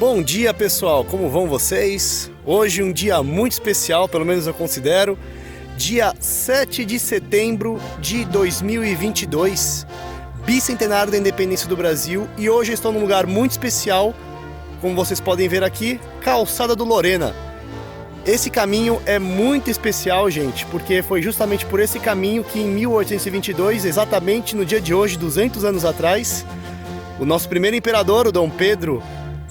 Bom dia, pessoal, como vão vocês? Hoje um dia muito especial, pelo menos eu considero, dia 7 de setembro de 2022, bicentenário da independência do Brasil, e hoje eu estou num lugar muito especial, como vocês podem ver aqui, Calçada do Lorena. Esse caminho é muito especial, gente, porque foi justamente por esse caminho que em 1822, exatamente no dia de hoje, 200 anos atrás, o nosso primeiro imperador, o Dom Pedro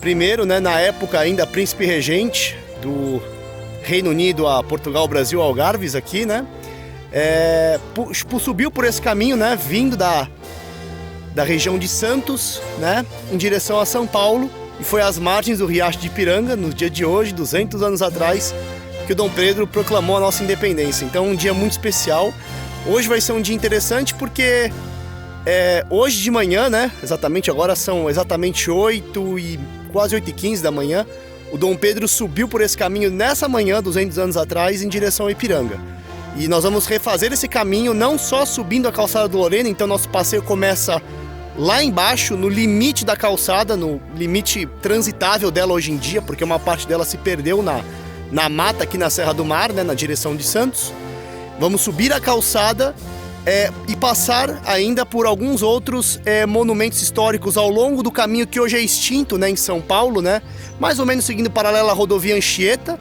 I, na época ainda príncipe regente do Reino Unido a Portugal, Brasil, Algarves aqui, subiu por esse caminho, vindo da região de Santos, em direção a São Paulo, e foi às margens do Riacho de Ipiranga, no dia de hoje, 200 anos atrás, que o Dom Pedro proclamou a nossa independência. Então, um dia muito especial. Hoje vai ser um dia interessante porque hoje de manhã, exatamente agora são exatamente quase 8h15 da manhã, o Dom Pedro subiu por esse caminho nessa manhã, 200 anos atrás, em direção a Ipiranga. E nós vamos refazer esse caminho não só subindo a Calçada do Lorena, então nosso passeio começa lá embaixo, no limite da calçada, no limite transitável dela hoje em dia, porque uma parte dela se perdeu na mata aqui na Serra do Mar, na direção de Santos. Vamos subir a calçada e passar ainda por alguns outros monumentos históricos ao longo do caminho que hoje é extinto, em São Paulo, mais ou menos seguindo paralela à rodovia Anchieta,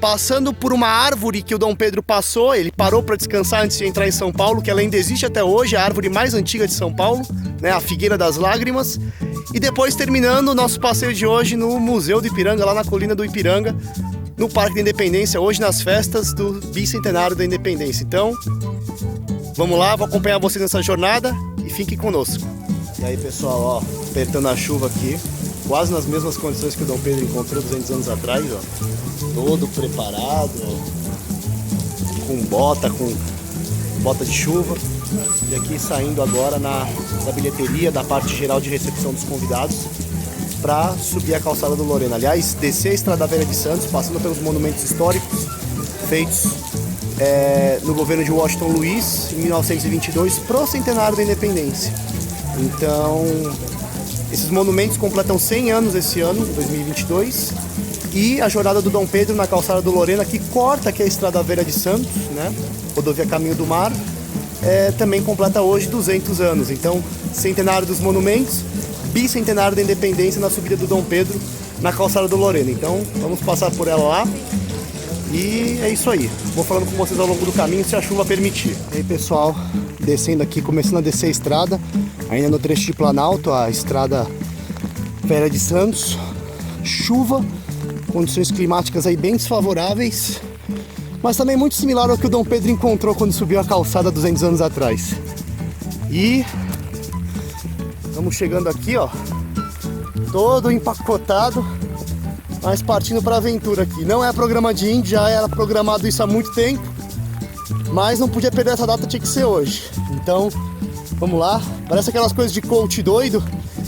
passando por uma árvore que o Dom Pedro passou. Ele parou para descansar antes de entrar em São Paulo, que ela ainda existe até hoje, a árvore mais antiga de São Paulo, a Figueira das Lágrimas, e depois terminando o nosso passeio de hoje no Museu do Ipiranga, lá na colina do Ipiranga, no Parque da Independência, hoje nas festas do bicentenário da Independência. Então, vamos lá, vou acompanhar vocês nessa jornada e fiquem conosco. E aí, pessoal, apertando a chuva aqui, quase nas mesmas condições que o Dom Pedro encontrou 200 anos atrás, todo preparado, com bota de chuva. E aqui saindo agora da bilheteria, da parte geral de recepção dos convidados, para subir a Calçada do Lorena. Aliás, descer a Estrada Velha de Santos, passando pelos monumentos históricos feitos no governo de Washington Luiz, em 1922, pro centenário da independência. Então, esses monumentos completam 100 anos esse ano, 2022, e a jornada do Dom Pedro na Calçada do Lorena, que corta aqui a Estrada Velha de Santos, rodovia Caminho do Mar, também completa hoje 200 anos. Então, centenário dos monumentos, bicentenário da independência na subida do Dom Pedro na Calçada do Lorena. Então, vamos passar por ela lá. E é isso aí. Vou falando com vocês ao longo do caminho, se a chuva permitir. E aí, pessoal, descendo aqui, começando a descer a estrada, ainda no trecho de Planalto, a Estrada Velha de Santos. Chuva, condições climáticas aí bem desfavoráveis, mas também muito similar ao que o Dom Pedro encontrou quando subiu a calçada 200 anos atrás. E estamos chegando aqui, todo empacotado, mas partindo para a aventura aqui. Não é programa de índio, já era programado isso há muito tempo, mas não podia perder essa data, tinha que ser hoje. Então, vamos lá. Parece aquelas coisas de coach doido,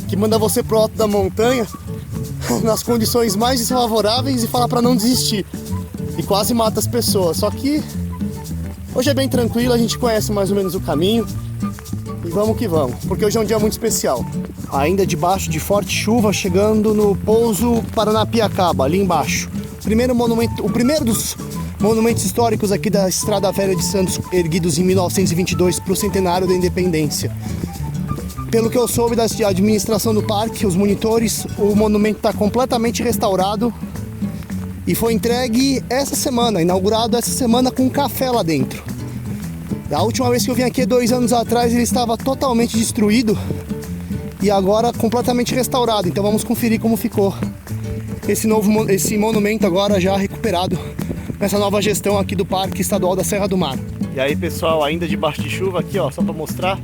que manda você pro alto da montanha, nas condições mais desfavoráveis, e fala para não desistir. E quase mata as pessoas. Só que hoje é bem tranquilo, a gente conhece mais ou menos o caminho. E vamos que vamos, porque hoje é um dia muito especial. Ainda debaixo de forte chuva, chegando no pouso Paranapiacaba, ali embaixo. O primeiro dos monumentos históricos aqui da Estrada Velha de Santos, erguidos em 1922 para o centenário da independência. Pelo que eu soube da administração do parque, os monitores, o monumento está completamente restaurado e foi entregue essa semana, inaugurado essa semana, com um café lá dentro. A última vez que eu vim aqui, 2 anos atrás, ele estava totalmente destruído e agora completamente restaurado. Então vamos conferir como ficou esse monumento agora já recuperado nessa nova gestão aqui do Parque Estadual da Serra do Mar. E aí, pessoal, ainda debaixo de chuva aqui, só para mostrar,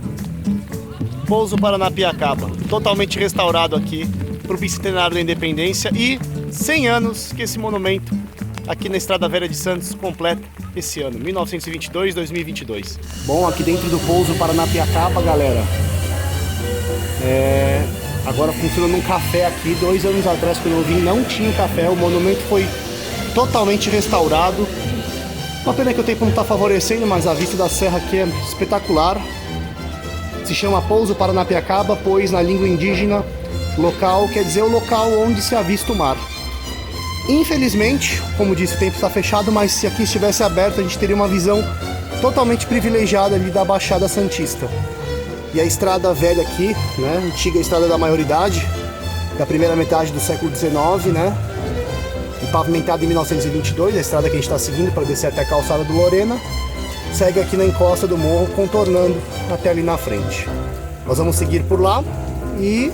pouso Paranapiacaba, totalmente restaurado aqui para o bicentenário da independência, e 100 anos que esse monumento aqui na Estrada Velha de Santos completa esse ano, 1922-2022. Bom, aqui dentro do pouso Paranapiacaba, galera, agora funciona um café aqui. 2 anos atrás, quando eu vim, não tinha café, o monumento foi totalmente restaurado. Uma pena que o tempo não está favorecendo, mas a vista da serra aqui é espetacular. Se chama Pouso Paranapiacaba, pois na língua indígena Local quer dizer o local onde se avista o mar. Infelizmente, como disse, o tempo está fechado, mas se aqui estivesse aberto, a gente teria uma visão totalmente privilegiada ali da Baixada Santista. E a estrada velha aqui, né, antiga estrada da maioridade, da primeira metade do século XIX, né, e pavimentada em 1922, a estrada que a gente está seguindo para descer até a calçada do Lorena, segue aqui na encosta do morro, contornando até ali na frente. Nós vamos seguir por lá e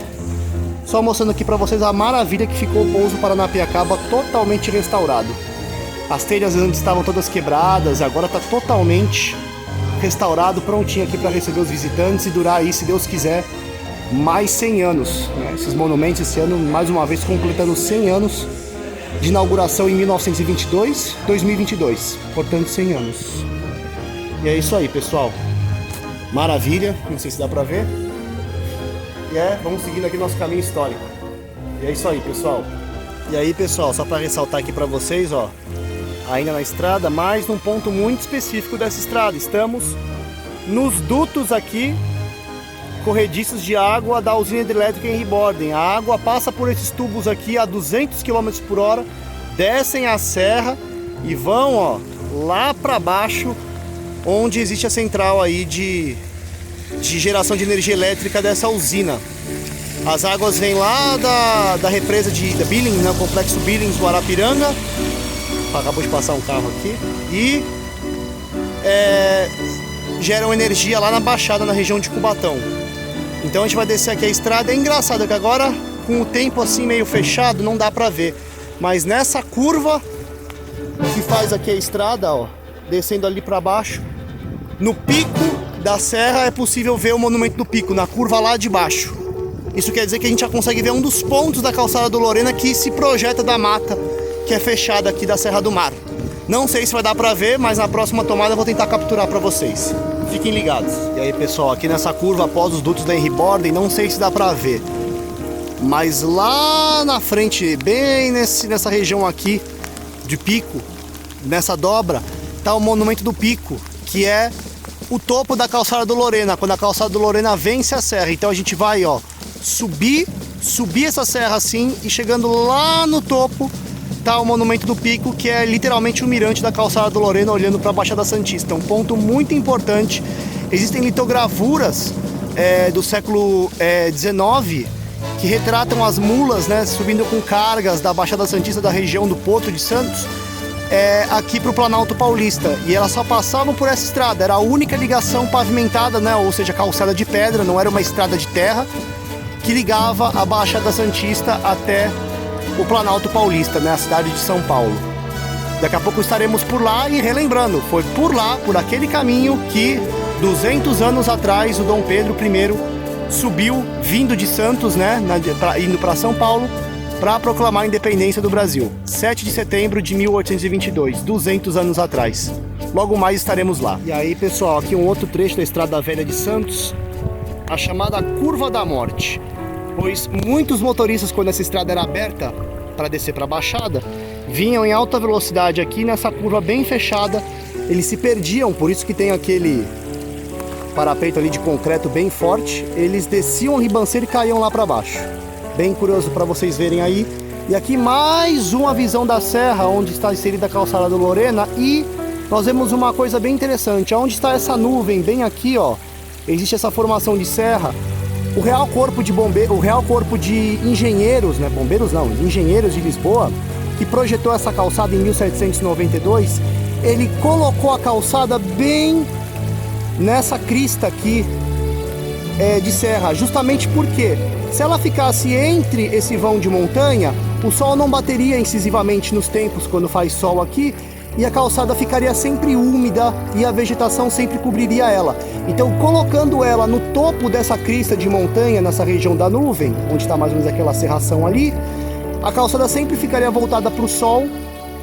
só mostrando aqui para vocês a maravilha que ficou o pouso Paranapiacaba totalmente restaurado. As telhas antes estavam todas quebradas, agora está totalmente restaurado, prontinho aqui para receber os visitantes e durar aí, se Deus quiser, mais 100 anos. Né? Esses monumentos esse ano, mais uma vez, completando 100 anos de inauguração em 1922, 2022, portanto 100 anos. E é isso aí, pessoal. Maravilha, não sei se dá para ver. E vamos seguindo aqui nosso caminho histórico. E é isso aí, pessoal. E aí, pessoal, só para ressaltar aqui para vocês, ó, ainda na estrada, mas num ponto muito específico dessa estrada. Estamos nos dutos aqui, corrediços de água da usina hidrelétrica em Riborden. A água passa por esses tubos aqui a 200 km por hora, descem a serra e vão, ó, lá para baixo, onde existe a central aí de geração de energia elétrica dessa usina. As águas vêm lá da represa da Billings, né, o complexo Billings do Arapiranga. Acabou de passar um carro aqui. E geram energia lá na Baixada, na região de Cubatão. Então a gente vai descer aqui a estrada. É engraçado que agora, com o tempo assim meio fechado, não dá pra ver. Mas nessa curva que faz aqui a estrada, ó, descendo ali pra baixo, no pico da serra é possível ver o Monumento do Pico, na curva lá de baixo. Isso quer dizer que a gente já consegue ver um dos pontos da calçada do Lorena que se projeta da mata, que é fechada aqui da Serra do Mar. Não sei se vai dar pra ver, mas na próxima tomada eu vou tentar capturar pra vocês. Fiquem ligados. E aí, pessoal, aqui nessa curva após os dutos da Henry Borden, não sei se dá pra ver, mas lá na frente, bem nessa região aqui de Pico, nessa dobra, tá o Monumento do Pico, que é o topo da calçada do Lorena, quando a calçada do Lorena vence a serra. Então a gente vai, ó, subir essa serra assim, e chegando lá no topo tá o Monumento do Pico, que é literalmente o mirante da calçada do Lorena olhando para a Baixada Santista. Um ponto muito importante. Existem litogravuras do século XIX que retratam as mulas, né, subindo com cargas da Baixada Santista da região do Porto de Santos aqui para o Planalto Paulista, e elas só passavam por essa estrada. Era a única ligação pavimentada, né, ou seja, calçada de pedra, não era uma estrada de terra, que ligava a Baixada Santista até o Planalto Paulista, né, a cidade de São Paulo. Daqui a pouco estaremos por lá, e relembrando, foi por lá, por aquele caminho que 200 anos atrás o Dom Pedro I subiu, vindo de Santos, né, indo para São Paulo, para proclamar a independência do Brasil. 7 de setembro de 1822, 200 anos atrás. Logo mais estaremos lá. E aí, pessoal, aqui um outro trecho da Estrada Velha de Santos, a chamada Curva da Morte. Pois muitos motoristas, quando essa estrada era aberta para descer para a Baixada, vinham em alta velocidade aqui nessa curva bem fechada, eles se perdiam, por isso que tem aquele parapeito ali de concreto bem forte. Eles desciam a ribanceira e caíam lá para baixo. Bem curioso para vocês verem aí. E aqui mais uma visão da serra, onde está inserida a calçada do Lorena. E nós vemos uma coisa bem interessante. Onde está essa nuvem, bem aqui, ó, existe essa formação de serra. O Real Corpo de Engenheiros, né, bombeiros não, engenheiros de Lisboa, que projetou essa calçada em 1792, ele colocou a calçada bem nessa crista aqui de serra, justamente porque se ela ficasse entre esse vão de montanha, o sol não bateria incisivamente nos tempos quando faz sol aqui, e a calçada ficaria sempre úmida e a vegetação sempre cobriria ela. Então, colocando ela no topo dessa crista de montanha, nessa região da nuvem, onde está mais ou menos aquela serração ali, a calçada sempre ficaria voltada para o sol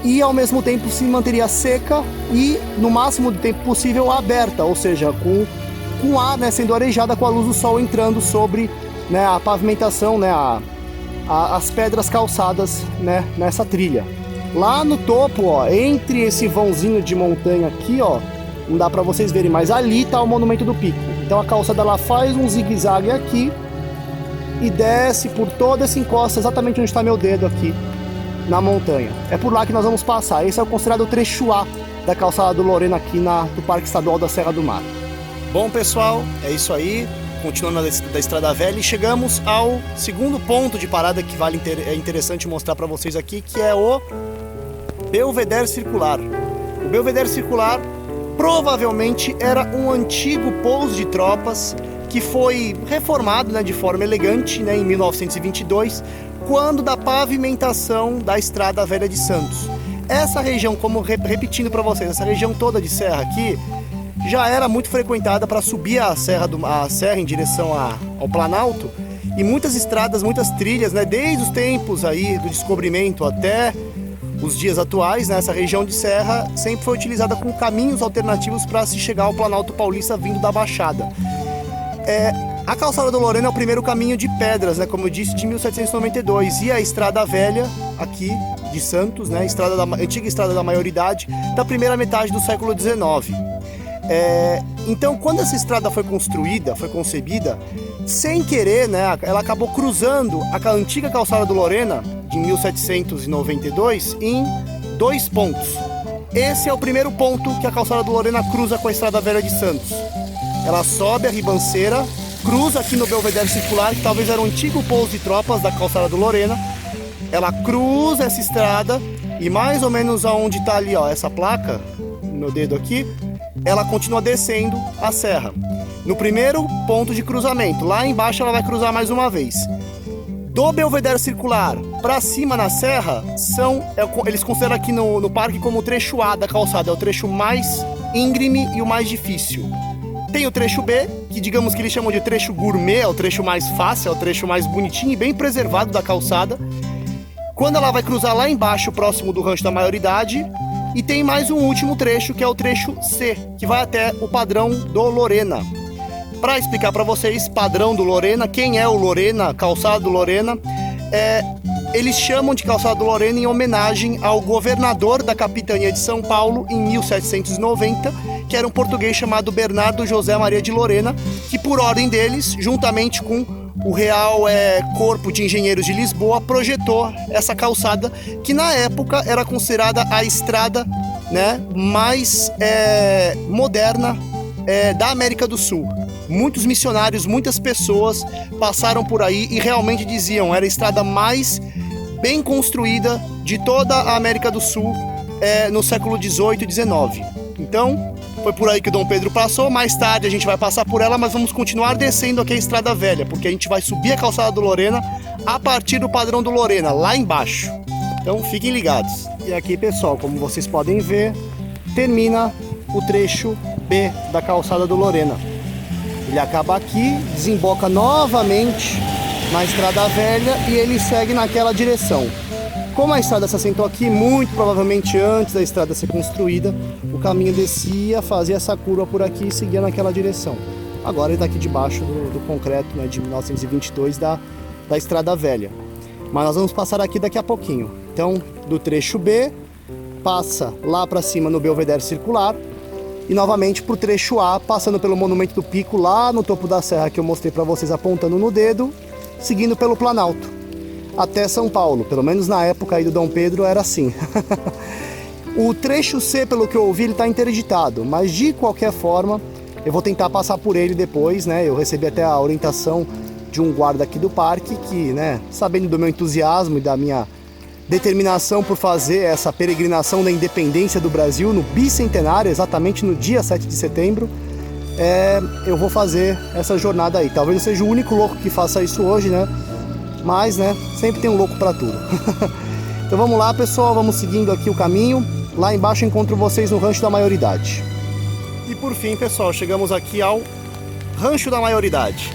e ao mesmo tempo se manteria seca e no máximo do tempo possível aberta, ou seja, com ar, né, sendo arejada com a luz do sol entrando sobre, né, a pavimentação, né, as pedras calçadas, né, nessa trilha. Lá no topo, ó, entre esse vãozinho de montanha aqui, ó, não dá para vocês verem, mas ali tá o Monumento do Pico. Então a calçada ela faz um zigue-zague aqui e desce por toda essa encosta, exatamente onde está meu dedo aqui, na montanha. É por lá que nós vamos passar. Esse é o considerado trecho A da calçada do Lorena aqui do Parque Estadual da Serra do Mar. Bom, pessoal, é isso aí. Continuando da Estrada Velha, e chegamos ao segundo ponto de parada que é interessante mostrar para vocês aqui, que é o Belvedere Circular. O Belvedere Circular provavelmente era um antigo pouso de tropas que foi reformado, né, de forma elegante, né, em 1922, quando da pavimentação da Estrada Velha de Santos. Essa região, como repetindo para vocês, essa região toda de serra aqui já era muito frequentada para subir a serra em direção ao Planalto, e muitas estradas, muitas trilhas, né, desde os tempos aí do descobrimento até os dias atuais, né, essa região de serra sempre foi utilizada com caminhos alternativos para se chegar ao Planalto Paulista vindo da Baixada. A calçada do Lorena é o primeiro caminho de pedras, né, como eu disse, de 1792, e a Estrada Velha aqui de Santos, né, antiga Estrada da Maioridade, da primeira metade do século XIX. Então, quando essa estrada foi concebida, sem querer, né, ela acabou cruzando a antiga calçada do Lorena, de 1792, em 2 pontos. Esse é o primeiro ponto que a calçada do Lorena cruza com a Estrada Velha de Santos. Ela sobe a ribanceira, cruza aqui no Belvedere Circular, que talvez era um antigo pouso de tropas da calçada do Lorena. Ela cruza essa estrada e mais ou menos aonde está ali, ó, essa placa, no meu dedo aqui, ela continua descendo a serra. No primeiro ponto de cruzamento, lá embaixo ela vai cruzar mais uma vez. Do Belvedere Circular para cima na serra, eles consideram aqui no parque como o trecho A da calçada, é o trecho mais íngreme e o mais difícil. Tem o trecho B, que digamos que eles chamam de trecho gourmet, é o trecho mais fácil, é o trecho mais bonitinho e bem preservado da calçada. Quando ela vai cruzar lá embaixo, próximo do Rancho da Maioridade. E tem mais um último trecho, que é o trecho C, que vai até o Padrão do Lorena. Para explicar para vocês, Padrão do Lorena, quem é o Lorena, Calçada do Lorena, eles chamam de Calçada do Lorena em homenagem ao governador da capitania de São Paulo em 1790, que era um português chamado Bernardo José Maria de Lorena, que por ordem deles, juntamente com o Real Corpo de Engenheiros de Lisboa, projetou essa calçada, que na época era considerada a estrada, né, mais moderna da América do Sul. Muitos missionários, muitas pessoas passaram por aí e realmente diziam era a estrada mais bem construída de toda a América do Sul no século XVIII e XIX. Então, foi por aí que o Dom Pedro passou. Mais tarde a gente vai passar por ela, mas vamos continuar descendo aqui a Estrada Velha, porque a gente vai subir a calçada do Lorena a partir do Padrão do Lorena, lá embaixo. Então fiquem ligados. E aqui, pessoal, como vocês podem ver, termina o trecho B da calçada do Lorena. Ele acaba aqui, desemboca novamente na Estrada Velha e ele segue naquela direção. Como a estrada se assentou aqui, muito provavelmente antes da estrada ser construída, o caminho descia, fazia essa curva por aqui e seguia naquela direção. Agora ele está aqui debaixo do concreto, né, de 1922 da Estrada Velha. Mas nós vamos passar aqui daqui a pouquinho. Então, do trecho B, passa lá para cima no Belvedere Circular e novamente para o trecho A, passando pelo Monumento do Pico, lá no topo da serra que eu mostrei para vocês apontando no dedo, seguindo pelo Planalto até São Paulo. Pelo menos na época aí do Dom Pedro era assim. O trecho C, pelo que eu ouvi, ele está interditado, mas de qualquer forma eu vou tentar passar por ele depois, né? Eu recebi até a orientação de um guarda aqui do parque que, né, sabendo do meu entusiasmo e da minha determinação por fazer essa peregrinação da independência do Brasil no bicentenário, exatamente no dia 7 de setembro, eu vou fazer essa jornada aí. Talvez eu seja o único louco que faça isso hoje, né? Mas, né, sempre tem um louco para tudo. Então vamos lá, pessoal, vamos seguindo aqui o caminho. Lá embaixo encontro vocês no Rancho da Maioridade. E por fim, pessoal, chegamos aqui ao Rancho da Maioridade.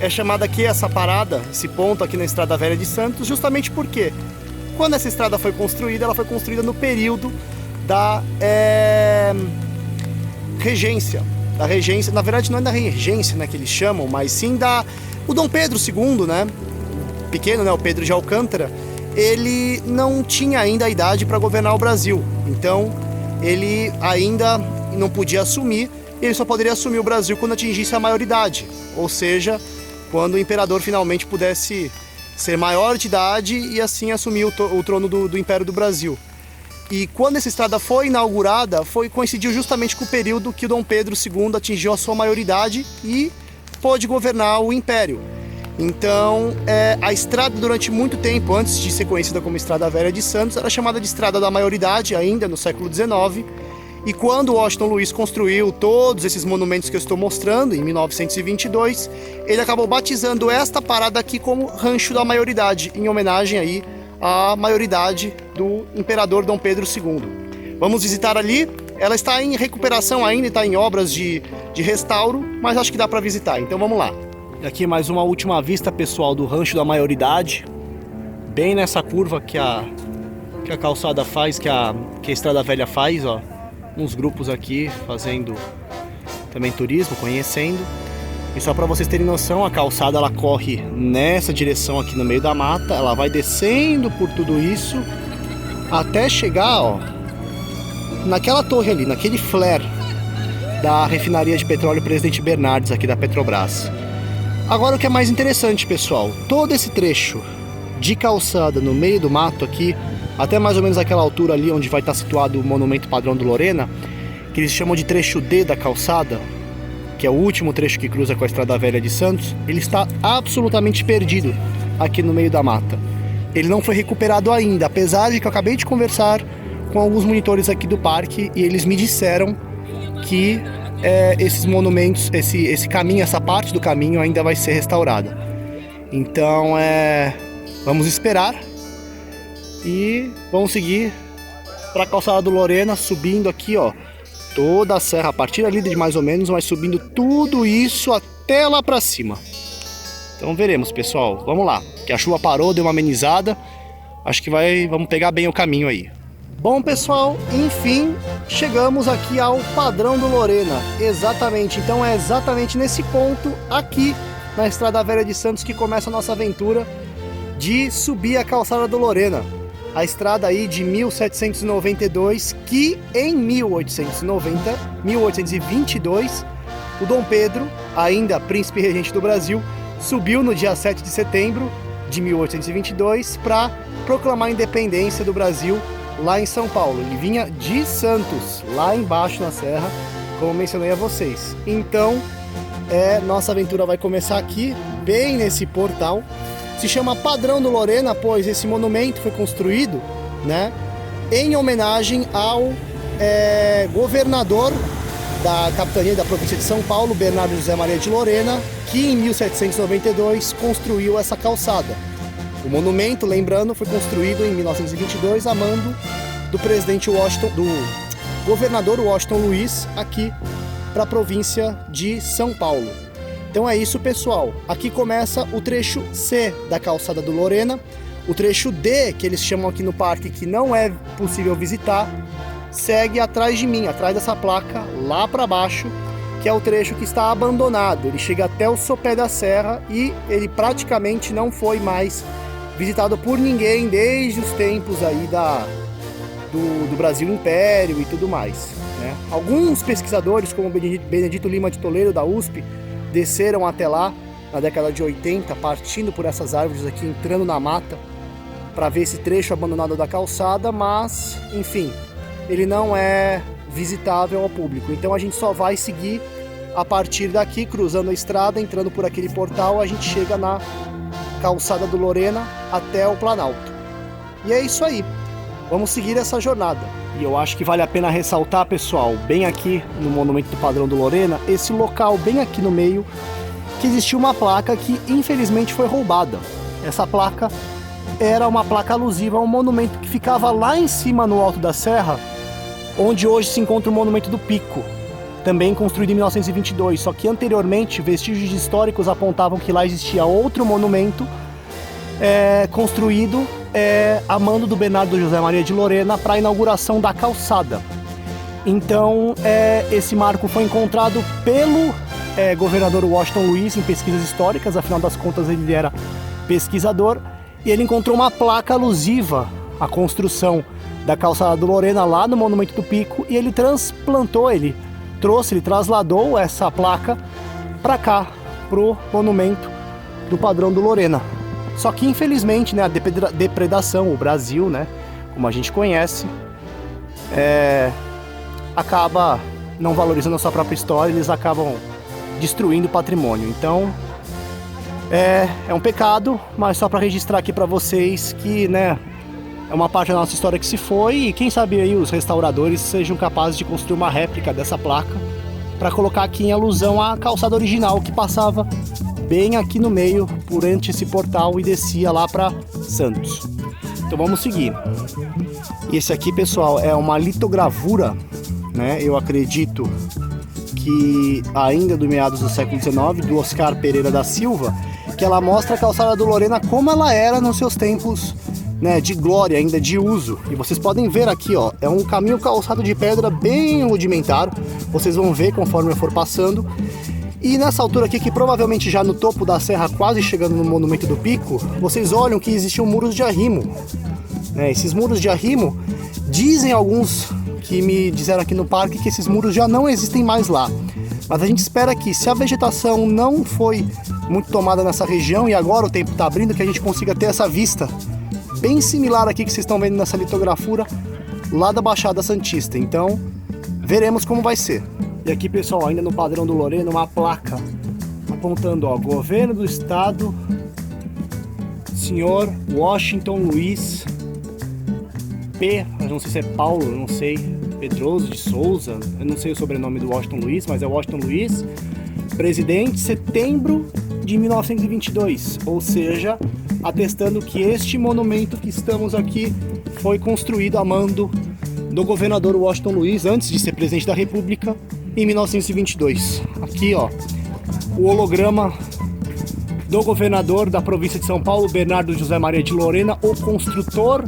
É chamada aqui essa parada, esse ponto aqui na Estrada Velha de Santos, justamente porque quando essa estrada foi construída, ela foi construída no período da regência. Da regência, na verdade não é da regência, né, que eles chamam, mas sim o Dom Pedro II, né? Pequeno, né, o Pedro de Alcântara, ele não tinha ainda a idade para governar o Brasil. Então, ele ainda não podia assumir, ele só poderia assumir o Brasil quando atingisse a maioridade. Ou seja, quando o imperador finalmente pudesse ser maior de idade e assim assumir o trono do Império do Brasil. E quando essa estrada foi inaugurada, coincidiu justamente com o período que o Dom Pedro II atingiu a sua maioridade e pôde governar o Império. Então, a estrada durante muito tempo, antes de ser conhecida como Estrada Velha de Santos, era chamada de Estrada da Maioridade, ainda no século XIX. E quando Washington Luiz construiu todos esses monumentos que eu estou mostrando, em 1922, ele acabou batizando esta parada aqui como Rancho da Maioridade, em homenagem aí à maioridade do imperador Dom Pedro II. Vamos visitar ali. Ela está em recuperação ainda, está em obras de restauro, mas acho que dá para visitar, então vamos lá. E aqui mais uma última vista, pessoal, do Rancho da Maioridade, bem nessa curva que a calçada faz, que a Estrada Velha faz, ó. Uns grupos aqui fazendo também turismo, conhecendo. E só para vocês terem noção, a calçada ela corre nessa direção aqui no meio da mata, ela vai descendo por tudo isso até chegar, ó, naquela torre ali, naquele flare da refinaria de petróleo Presidente Bernardes aqui da Petrobras. Agora o que é mais interessante, pessoal, todo esse trecho de calçada no meio do mato aqui, até mais ou menos aquela altura ali onde vai estar situado o Monumento Padrão do Lorena, que eles chamam de trecho D da calçada, que é o último trecho que cruza com a Estrada Velha de Santos, ele está absolutamente perdido aqui no meio da mata. Ele não foi recuperado ainda, apesar de que eu acabei de conversar com alguns monitores aqui do parque e eles me disseram que esses monumentos, esse caminho, essa parte do caminho ainda vai ser restaurada. Então vamos esperar e vamos seguir para a calçada do Lorena, subindo aqui, ó, toda a serra, a partir ali de mais ou menos, mas subindo tudo isso até lá para cima. Então veremos, pessoal, vamos lá, que a chuva parou, deu uma amenizada, acho que vamos pegar bem o caminho aí. Bom, pessoal, enfim, chegamos aqui ao Padrão do Lorena, exatamente, então é exatamente nesse ponto aqui na Estrada Velha de Santos que começa a nossa aventura de subir a calçada do Lorena. A estrada aí de 1792, que em 1822, o Dom Pedro, ainda príncipe regente do Brasil, subiu no dia 7 de setembro de 1822 para proclamar a independência do Brasil lá em São Paulo. Ele vinha de Santos, lá embaixo na serra, como mencionei a vocês. Então, nossa aventura vai começar aqui, bem nesse portal. Se chama Padrão do Lorena, pois esse monumento foi construído, né, em homenagem ao governador da capitania da província de São Paulo, Bernardo José Maria de Lorena, que em 1792 construiu essa calçada. O monumento, lembrando, foi construído em 1922 a mando do governador Washington Luiz, aqui para a província de São Paulo. Então é isso, pessoal. Aqui começa o trecho C da calçada do Lorena. O trecho D, que eles chamam aqui no parque, que não é possível visitar, segue atrás de mim, atrás dessa placa, lá para baixo, que é o trecho que está abandonado. Ele chega até o sopé da serra e ele praticamente não foi mais visitado por ninguém desde os tempos aí do Brasil Império e tudo mais, né? Alguns pesquisadores, como Benedito Lima de Toledo, da USP, desceram até lá na década de 80, partindo por essas árvores aqui, entrando na mata, para ver esse trecho abandonado da calçada, mas, enfim, ele não é visitável ao público. Então a gente só vai seguir a partir daqui, cruzando a estrada, entrando por aquele portal, a gente chega na calçada do Lorena até o Planalto. E é isso aí, vamos seguir essa jornada. E eu acho que vale a pena ressaltar, pessoal, bem aqui no Monumento do Padrão do Lorena, esse local bem aqui no meio, que existia uma placa que infelizmente foi roubada. Essa placa era uma placa alusiva a um monumento que ficava lá em cima no alto da serra, onde hoje se encontra o Monumento do Pico, também construído em 1922, só que anteriormente vestígios históricos apontavam que lá existia outro monumento construído a mando do Bernardo José Maria de Lorena para a inauguração da calçada. Então esse marco foi encontrado pelo governador Washington Luiz em pesquisas históricas, afinal das contas ele era pesquisador, e ele encontrou uma placa alusiva à construção da calçada do Lorena lá no Monumento do Pico, e ele trasladou essa placa para cá, pro monumento do padrão do Lorena. Só que infelizmente, né, a depredação, o Brasil, né, como a gente conhece, acaba não valorizando a sua própria história, eles acabam destruindo o patrimônio. Então é um pecado, mas só para registrar aqui para vocês que, né, é uma parte da nossa história que se foi, e quem sabe aí os restauradores sejam capazes de construir uma réplica dessa placa para colocar aqui em alusão à calçada original que passava bem aqui no meio, por entre esse portal, e descia lá para Santos. Então vamos seguir. E esse aqui, pessoal, é uma litogravura, né? Eu acredito que ainda do meados do século XIX, do Oscar Pereira da Silva, que ela mostra a calçada do Lorena como ela era nos seus tempos, né, de glória, ainda de uso. E vocês podem ver aqui, ó, é um caminho calçado de pedra bem rudimentar, vocês vão ver conforme eu for passando. E nessa altura aqui, que provavelmente já no topo da serra, quase chegando no Monumento do Pico, vocês olham que existiam muros de arrimo, né? Esses muros de arrimo, dizem alguns que me disseram aqui no parque que esses muros já não existem mais lá. Mas a gente espera que, se a vegetação não foi muito tomada nessa região e agora o tempo está abrindo, que a gente consiga ter essa vista bem similar aqui que vocês estão vendo nessa litografura lá da Baixada Santista. Então veremos como vai ser. E aqui, pessoal, ainda no padrão do Lorena, uma placa apontando, ó, Governo do Estado, Senhor Washington Luiz P, eu não sei se é Paulo, eu não sei, Pedroso de Souza, eu não sei o sobrenome do Washington Luiz, mas é Washington Luiz, presidente, setembro de 1922, ou seja, atestando que este monumento que estamos aqui foi construído a mando do governador Washington Luiz, antes de ser presidente da República, em 1922. Aqui, ó, o holograma do governador da província de São Paulo, Bernardo José Maria de Lorena, o construtor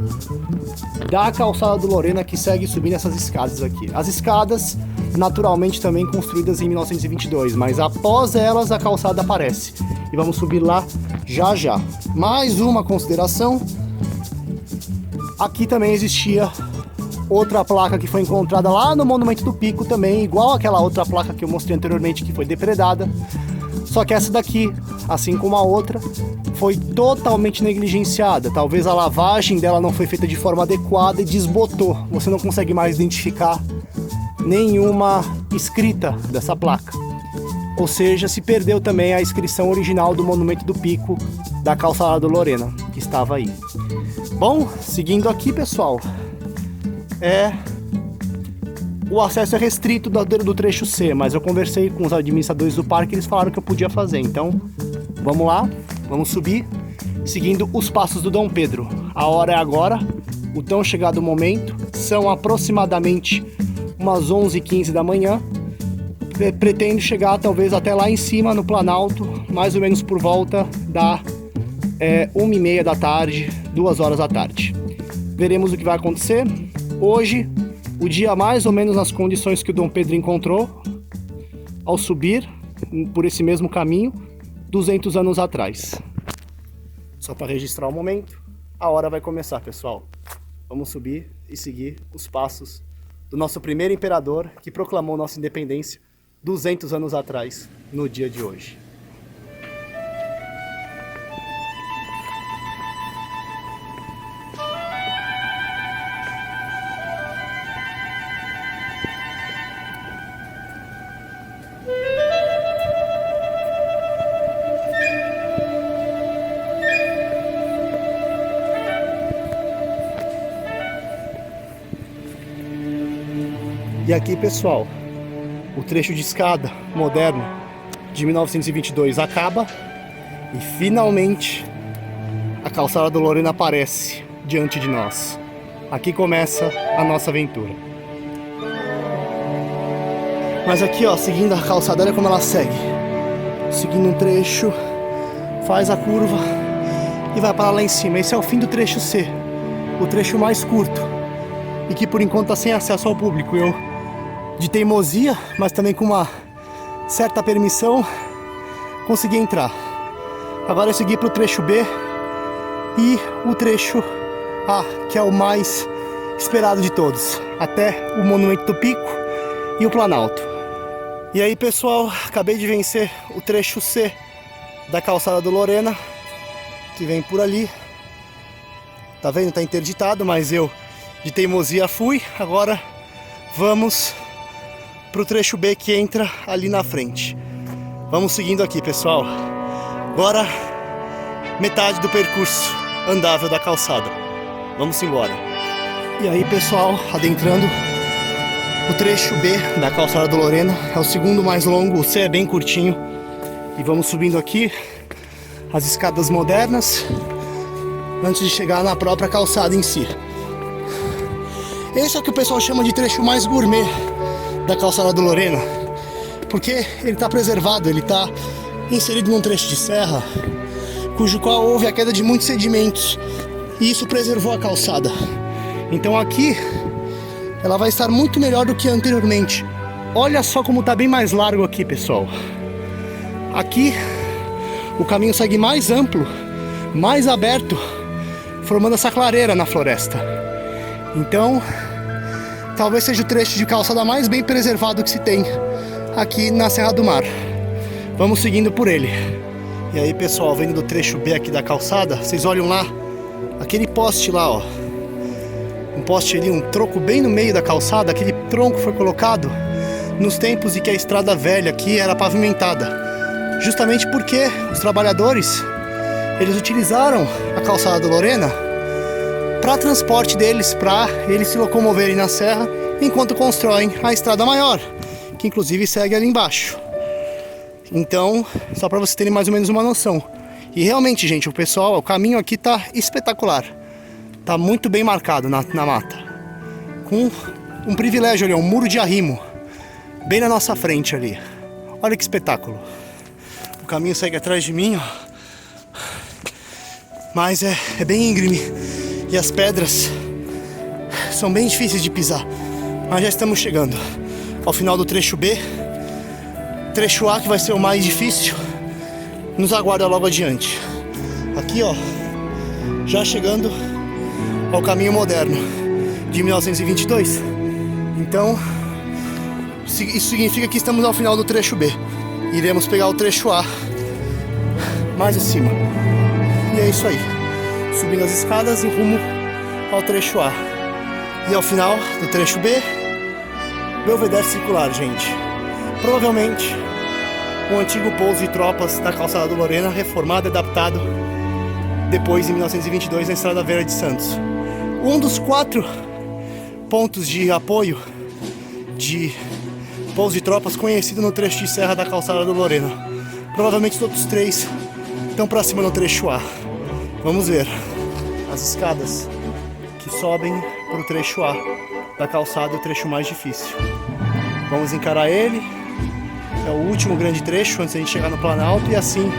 da calçada do Lorena, que segue subindo essas escadas aqui. As escadas, naturalmente, também construídas em 1922, mas após elas a calçada aparece. E vamos subir lá já já. Mais uma consideração: aqui também existia outra placa que foi encontrada lá no Monumento do Pico também, igual aquela outra placa que eu mostrei anteriormente, que foi depredada. Só que essa daqui, assim como a outra, foi totalmente negligenciada. Talvez a lavagem dela não foi feita de forma adequada e desbotou. Você não consegue mais identificar nenhuma escrita dessa placa. Ou seja, se perdeu também a inscrição original do Monumento do Pico da calçada do Lorena, que estava aí. Bom, seguindo aqui, pessoal, o acesso é restrito do trecho C, mas eu conversei com os administradores do parque e eles falaram que eu podia fazer. Então, vamos lá, vamos subir, seguindo os passos do Dom Pedro. A hora é agora, o tão chegado momento, são aproximadamente umas 11h15 da manhã. Pretendo chegar talvez até lá em cima no Planalto, mais ou menos por volta da 1h30 da tarde, 2 horas da tarde. Veremos o que vai acontecer. Hoje, o dia mais ou menos nas condições que o Dom Pedro encontrou ao subir por esse mesmo caminho 200 anos atrás. Só para registrar o momento, a hora vai começar, pessoal. Vamos subir e seguir os passos do nosso primeiro imperador que proclamou nossa independência 200 anos atrás, no dia de hoje. E aqui, pessoal, o trecho de escada moderno de 1922 acaba e finalmente a calçada do Lorena aparece diante de nós. Aqui começa a nossa aventura. Mas aqui, ó, seguindo a calçada, olha como ela segue. Seguindo um trecho, faz a curva e vai para lá em cima. Esse é o fim do trecho C, o trecho mais curto e que por enquanto está sem acesso ao público. Eu, de teimosia, mas também com uma certa permissão, consegui entrar. Agora eu segui para o trecho B e o trecho A, que é o mais esperado de todos, até o Monumento do Pico e o Planalto. E aí, pessoal, acabei de vencer o trecho C da calçada do Lorena, que vem por ali. Tá vendo? Tá interditado, mas eu de teimosia fui. Agora vamos pro trecho B que entra ali na frente. Vamos seguindo aqui, pessoal. Agora metade do percurso andável da calçada. Vamos embora. E aí, pessoal, adentrando o trecho B da calçada do Lorena. É o segundo mais longo, o C é bem curtinho. E vamos subindo aqui as escadas modernas antes de chegar na própria calçada em si. Esse é o que o pessoal chama de trecho mais gourmet da calçada do Lorena, porque ele está preservado, ele está inserido num trecho de serra, cujo qual houve a queda de muitos sedimentos, e isso preservou a calçada. Então aqui ela vai estar muito melhor do que anteriormente. Olha só como está bem mais largo aqui, pessoal. Aqui o caminho segue mais amplo, mais aberto, formando essa clareira na floresta. Então, talvez seja o trecho de calçada mais bem preservado que se tem aqui na Serra do Mar. Vamos seguindo por ele. E aí, pessoal, vendo do trecho B aqui da calçada, vocês olham lá, aquele poste lá, ó. Um poste ali, um troco bem no meio da calçada. Aquele tronco foi colocado nos tempos em que a estrada velha aqui era pavimentada. Justamente porque os trabalhadores, eles utilizaram a calçada do Lorena para transporte deles, para eles se locomoverem na serra enquanto constroem a estrada maior, que inclusive segue ali embaixo. Então, só para vocês terem mais ou menos uma noção. E realmente, gente, o caminho aqui tá espetacular. Tá muito bem marcado na mata. Com um privilégio ali, um muro de arrimo bem na nossa frente ali. Olha que espetáculo. O caminho segue atrás de mim, ó. Mas é bem íngreme. E as pedras são bem difíceis de pisar. Mas já estamos chegando ao final do trecho B. Trecho A, que vai ser o mais difícil, nos aguarda logo adiante. Aqui, ó, já chegando ao caminho moderno de 1922. Então, isso significa que estamos ao final do trecho B. Iremos pegar o trecho A mais acima. E é isso aí. Subindo as escadas em rumo ao trecho A. E ao final do trecho B, Belvedere Circular, gente. Provavelmente um antigo pouso de tropas da calçada do Lorena, reformado e adaptado depois em 1922 na Estrada Velha de Santos. Um dos 4 pontos de apoio de pouso de tropas conhecido no trecho de serra da calçada do Lorena. Provavelmente os outros 3 estão para cima no trecho A. Vamos ver as escadas que sobem para o trecho A da calçada, o trecho mais difícil. Vamos encarar ele. É o último grande trecho antes de a gente chegar no Planalto e assim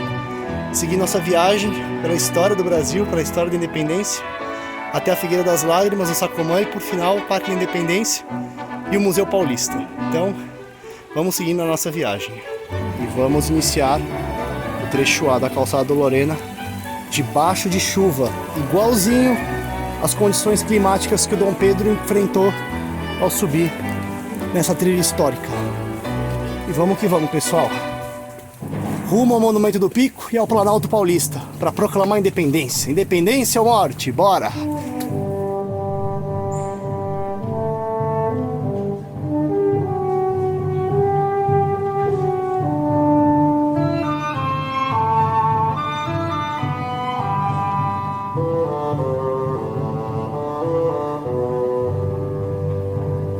seguir nossa viagem pela história do Brasil, pela história da independência, até a Figueira das Lágrimas, o Sacomã e por final o Parque da Independência e o Museu Paulista. Então vamos seguindo a nossa viagem e vamos iniciar o trecho A da calçada do Lorena debaixo de chuva, igualzinho às condições climáticas que o Dom Pedro enfrentou ao subir nessa trilha histórica. E vamos que vamos, pessoal. Rumo ao Monumento do Pico e ao Planalto Paulista para proclamar a independência. Independência ou morte, bora!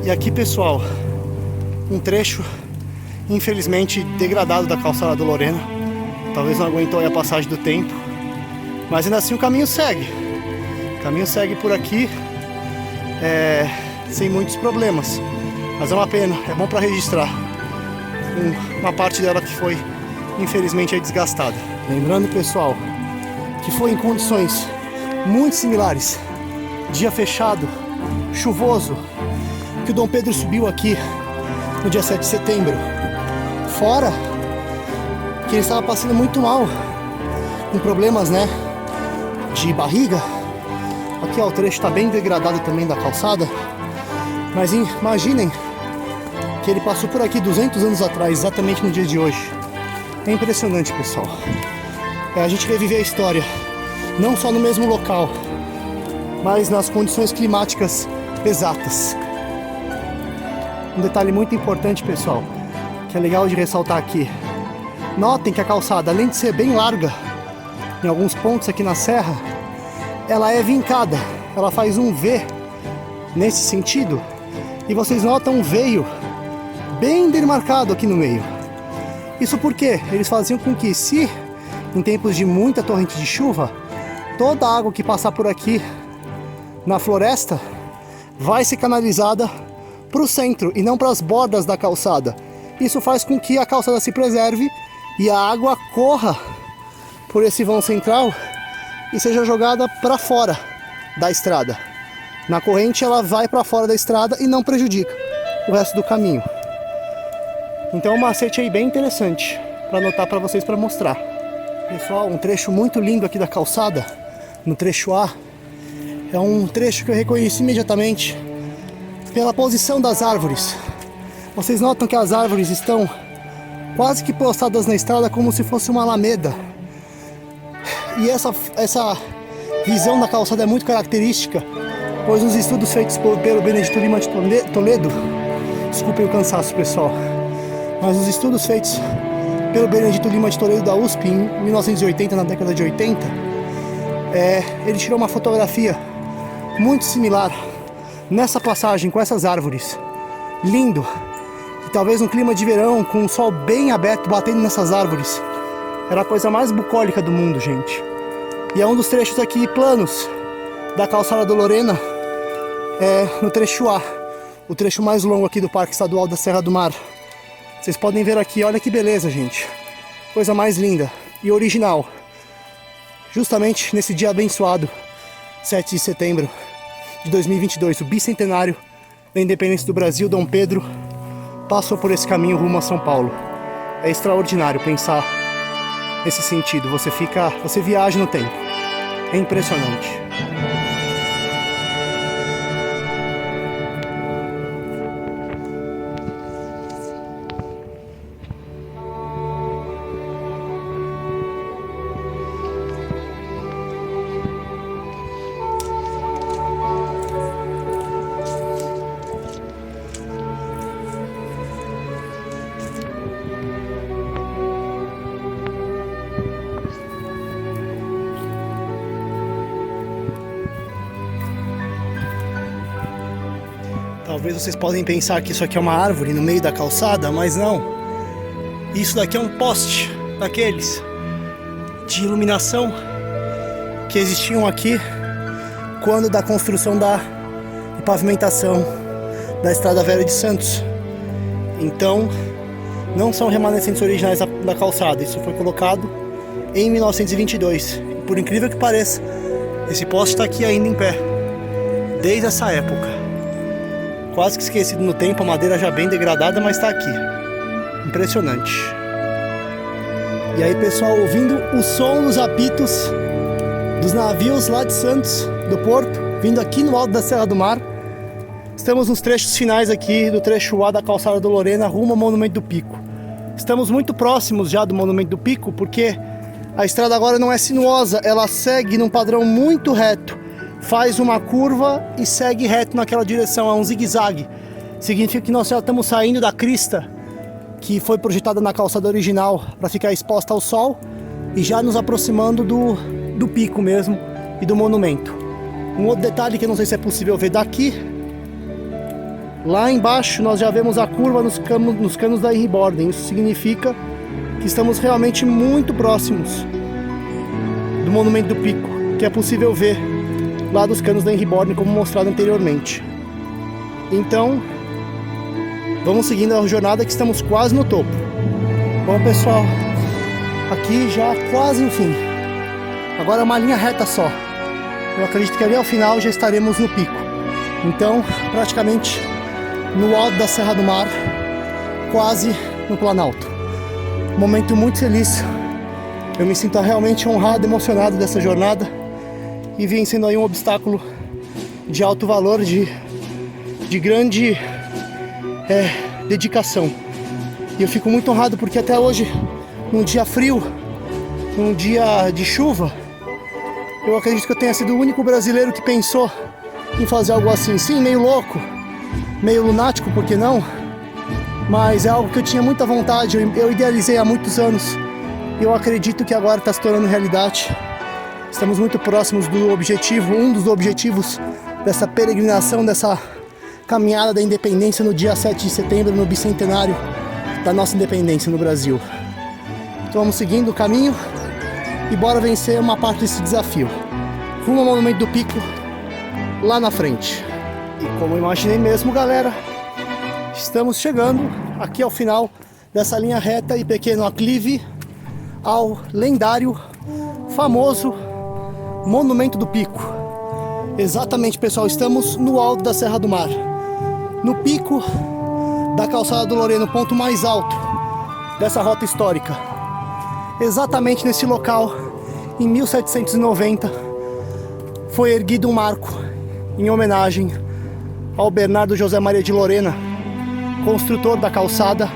E aqui, pessoal, um trecho infelizmente degradado da calçada do Lorena. Talvez não aguentou aí a passagem do tempo, mas ainda assim o caminho segue. O caminho segue por aqui, sem muitos problemas. Mas é uma pena, é bom para registrar uma parte dela que foi infelizmente aí desgastada. Lembrando, pessoal, que foi em condições muito similares, dia fechado, chuvoso, que o Dom Pedro subiu aqui no dia 7 de setembro. Fora que ele estava passando muito mal, com problemas, né, de barriga. Aqui, ó, o trecho está bem degradado também da calçada. Mas imaginem que ele passou por aqui 200 anos atrás, exatamente no dia de hoje. É impressionante, pessoal. é a gente reviver a história, não só no mesmo local, mas nas condições climáticas exatas. Um detalhe muito importante, pessoal, que é legal de ressaltar aqui. Notem que a calçada, além de ser bem larga, em alguns pontos aqui na serra, ela é vincada, ela faz um V nesse sentido, e vocês notam um veio bem demarcado aqui no meio. Isso porque eles faziam com que, se em tempos de muita torrente de chuva, toda a água que passar por aqui na floresta vai ser canalizada para o centro e não para as bordas da calçada. Isso faz com que a calçada se preserve e a água corra por esse vão central e seja jogada para fora da estrada. Na corrente ela vai para fora da estrada e não prejudica o resto do caminho. Então é um macete aí bem interessante para anotar para vocês, para mostrar. Pessoal, um trecho muito lindo aqui da calçada, no trecho A, é um trecho que eu reconheci imediatamente pela posição das árvores. Vocês notam que as árvores estão quase que postadas na estrada como se fosse uma alameda. E essa visão da calçada é muito característica, pois nos estudos feitos pelo Benedito Lima de Toledo, desculpem o cansaço, pessoal, mas os estudos feitos pelo Benedito Lima de Toledo da USP em 1980, na década de 80, ele tirou uma fotografia muito similar nessa passagem com essas árvores. Lindo. E talvez um clima de verão com o sol bem aberto batendo nessas árvores. Era a coisa mais bucólica do mundo, gente. E é um dos trechos aqui planos da calçada do Lorena, no trecho A, o trecho mais longo aqui do Parque Estadual da Serra do Mar. Vocês podem ver aqui, olha que beleza, gente. Coisa mais linda e original. Justamente nesse dia abençoado, 7 de setembro de 2022, o bicentenário da independência do Brasil, Dom Pedro passou por esse caminho rumo a São Paulo. É extraordinário pensar nesse sentido. Você viaja no tempo. É impressionante. Talvez vocês podem pensar que isso aqui é uma árvore no meio da calçada, mas não. Isso daqui é um poste daqueles de iluminação que existiam aqui quando da construção e pavimentação da Estrada Velha de Santos. Então, não são remanescentes originais da calçada. Isso foi colocado em 1922. E, por incrível que pareça, esse poste está aqui ainda em pé, desde essa época. Quase que esquecido no tempo, a madeira já bem degradada, mas está aqui. Impressionante. E aí, pessoal, ouvindo o som dos apitos dos navios lá de Santos, do porto, vindo aqui no alto da Serra do Mar. Estamos nos trechos finais aqui do trecho A da calçada do Lorena, rumo ao Monumento do Pico. Estamos muito próximos já do Monumento do Pico, porque a estrada agora não é sinuosa, ela segue num padrão muito reto. Faz uma curva e segue reto naquela direção, é um zigue-zague. Significa que nós já estamos saindo da crista que foi projetada na calçada original para ficar exposta ao sol e já nos aproximando do pico mesmo e do monumento. Um outro detalhe que eu não sei se é possível ver daqui, lá embaixo nós já vemos a curva nos canos da Henry Borden. Isso significa que estamos realmente muito próximos do Monumento do Pico, que é possível ver lá dos canos da Henry Borden, como mostrado anteriormente. Então, vamos seguindo a jornada que estamos quase no topo. Bom, pessoal, aqui já quase no fim. Agora é uma linha reta só. Eu acredito que ali ao final já estaremos no pico. Então, praticamente no alto da Serra do Mar, quase no Planalto. Momento muito feliz. Eu me sinto realmente honrado, emocionado dessa jornada. E vem sendo aí um obstáculo de alto valor, de grande dedicação. E eu fico muito honrado porque até hoje, num dia frio, num dia de chuva. Eu acredito que eu tenha sido o único brasileiro que pensou em fazer algo assim. Sim, meio louco, meio lunático, por que não? Mas é algo que eu tinha muita vontade, eu idealizei há muitos anos. E eu acredito que agora está se tornando realidade. Estamos muito próximos do objetivo, um dos objetivos dessa peregrinação, dessa caminhada da independência no dia 7 de setembro, no bicentenário da nossa independência no Brasil. Então vamos seguindo o caminho e bora vencer uma parte desse desafio. Rumo ao Monumento do Pico, lá na frente. E como eu imaginei mesmo, galera, estamos chegando aqui ao final dessa linha reta e pequeno aclive ao lendário, famoso Monumento do Pico. Exatamente, pessoal, estamos no alto da Serra do Mar, no pico da Calçada do Lorena, o ponto mais alto dessa rota histórica. Exatamente nesse local, em 1790, foi erguido um marco em homenagem ao Bernardo José Maria de Lorena, construtor da calçada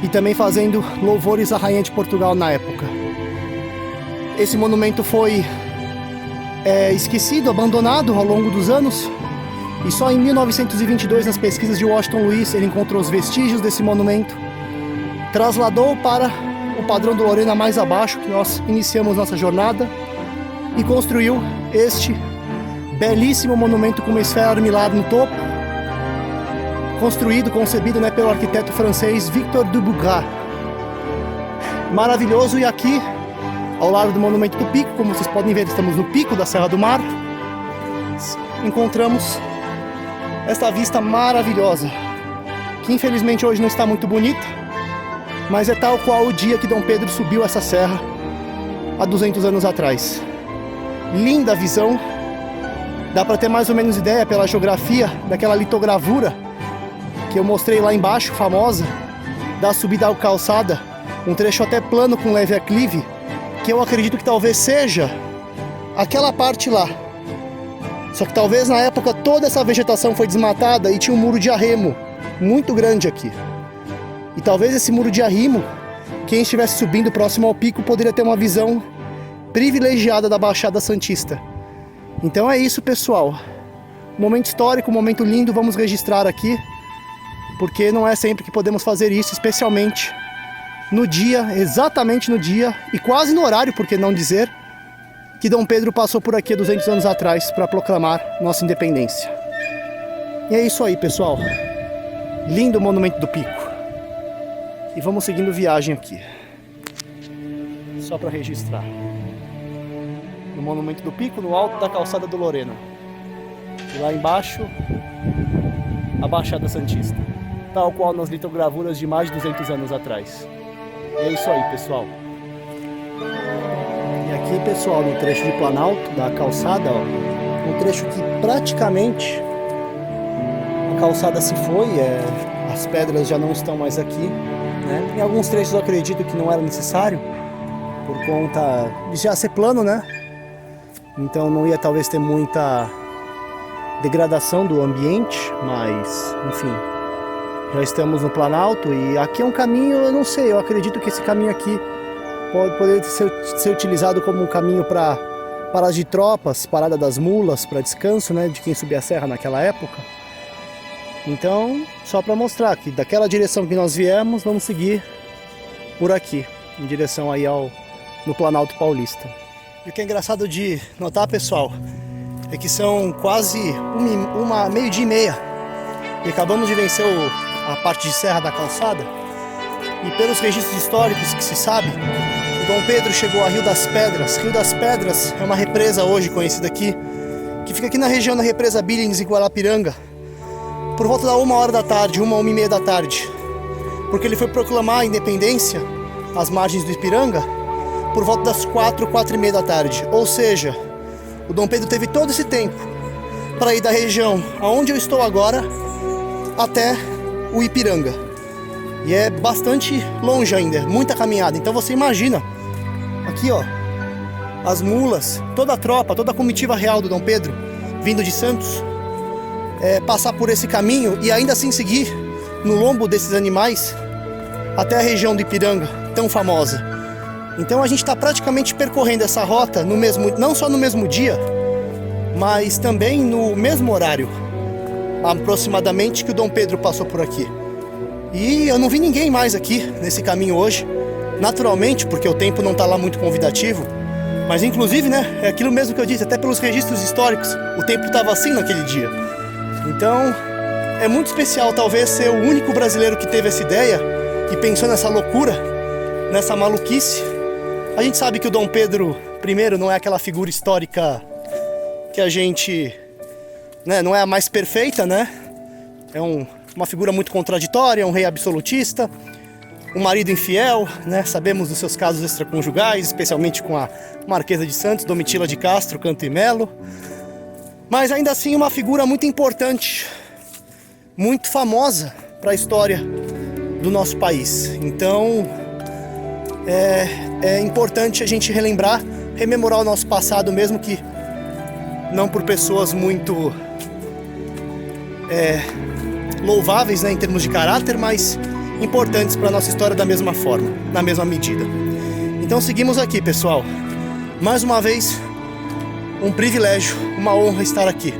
e também fazendo louvores à Rainha de Portugal na época. Esse monumento foi esquecido, abandonado ao longo dos anos, e só em 1922, nas pesquisas de Washington Luiz, ele encontrou os vestígios desse monumento, trasladou para o padrão do Lorena mais abaixo, que nós iniciamos nossa jornada, e construiu este belíssimo monumento com uma esfera armilada no topo, concebido pelo arquiteto francês Victor Dubuquet. Maravilhoso. E aqui, ao lado do Monumento do Pico, como vocês podem ver, estamos no pico da Serra do Mar, encontramos esta vista maravilhosa, que infelizmente hoje não está muito bonita, mas é tal qual o dia que Dom Pedro subiu essa serra há 200 anos atrás. Linda visão, dá para ter mais ou menos ideia pela geografia daquela litogravura que eu mostrei lá embaixo, famosa, da subida à calçada, um trecho até plano com leve aclive, que eu acredito que talvez seja aquela parte lá. Só que talvez na época toda essa vegetação foi desmatada e tinha um muro de arrimo muito grande aqui. E talvez esse muro de arrimo, quem estivesse subindo próximo ao pico poderia ter uma visão privilegiada da Baixada Santista. Então é isso, pessoal. Momento histórico, momento lindo, vamos registrar aqui, porque não é sempre que podemos fazer isso, especialmente no dia, exatamente no dia, e quase no horário, por que não dizer, que Dom Pedro passou por aqui 200 anos atrás para proclamar nossa independência. E é isso aí, pessoal. Lindo o Monumento do Pico. E vamos seguindo viagem aqui. Só para registrar. No Monumento do Pico, no alto da Calçada do Lorena. E lá embaixo, a Baixada Santista. Tal qual nas litogravuras de mais de 200 anos atrás. E é isso aí, pessoal. E aqui, pessoal, no trecho de Planalto da calçada, ó, um trecho que praticamente a calçada se foi, as pedras já não estão mais aqui, né? Em alguns trechos eu acredito que não era necessário, por conta de já ser plano, né? Então não ia talvez ter muita degradação do ambiente, mas enfim, já estamos no Planalto e aqui é um caminho, eu não sei, eu acredito que esse caminho aqui pode poder ser utilizado como um caminho para paradas de tropas, parada das mulas, para descanso, né, de quem subia a serra naquela época. Então, só para mostrar que daquela direção que nós viemos, vamos seguir por aqui, em direção aí no Planalto Paulista. E o que é engraçado de notar, pessoal, é que são quase meio-dia e meia e acabamos de vencer a parte de serra da calçada. E pelos registros históricos que se sabe, o Dom Pedro chegou a Rio das Pedras. Rio das Pedras é uma represa hoje conhecida aqui, que fica aqui na região da represa Billings, em Guarapiranga, por volta da 1h da tarde, 1h30 da tarde, porque ele foi proclamar a independência às margens do Ipiranga por volta das 4h30 da tarde. Ou seja, o Dom Pedro teve todo esse tempo para ir da região aonde eu estou agora até o Ipiranga. E é bastante longe ainda, muita caminhada. Então você imagina, aqui ó, as mulas, toda a tropa, toda a comitiva real do Dom Pedro, vindo de Santos, passar por esse caminho e ainda assim seguir no lombo desses animais até a região do Ipiranga, tão famosa. Então a gente está praticamente percorrendo essa rota no mesmo, não só no mesmo dia, mas também no mesmo horário, aproximadamente, que o Dom Pedro passou por aqui. E eu não vi ninguém mais aqui nesse caminho hoje, naturalmente, porque o tempo não está lá muito convidativo, mas inclusive, né, é aquilo mesmo que eu disse, até pelos registros históricos, o tempo estava assim naquele dia. Então é muito especial talvez ser o único brasileiro que teve essa ideia e pensou nessa loucura, nessa maluquice. A gente sabe que o Dom Pedro I não é aquela figura histórica que a gente, né, não é a mais perfeita, né? É uma figura muito contraditória, um rei absolutista, um marido infiel, né? Sabemos dos seus casos extraconjugais, especialmente com a Marquesa de Santos, Domitila de Castro, Canto e Melo. Mas ainda assim uma figura muito importante, muito famosa para a história do nosso país. Então é importante a gente relembrar, rememorar o nosso passado, mesmo que não por pessoas muito louváveis, né, em termos de caráter, mas importantes para a nossa história da mesma forma, na mesma medida. Então seguimos aqui, pessoal. Mais uma vez, um privilégio, uma honra estar aqui.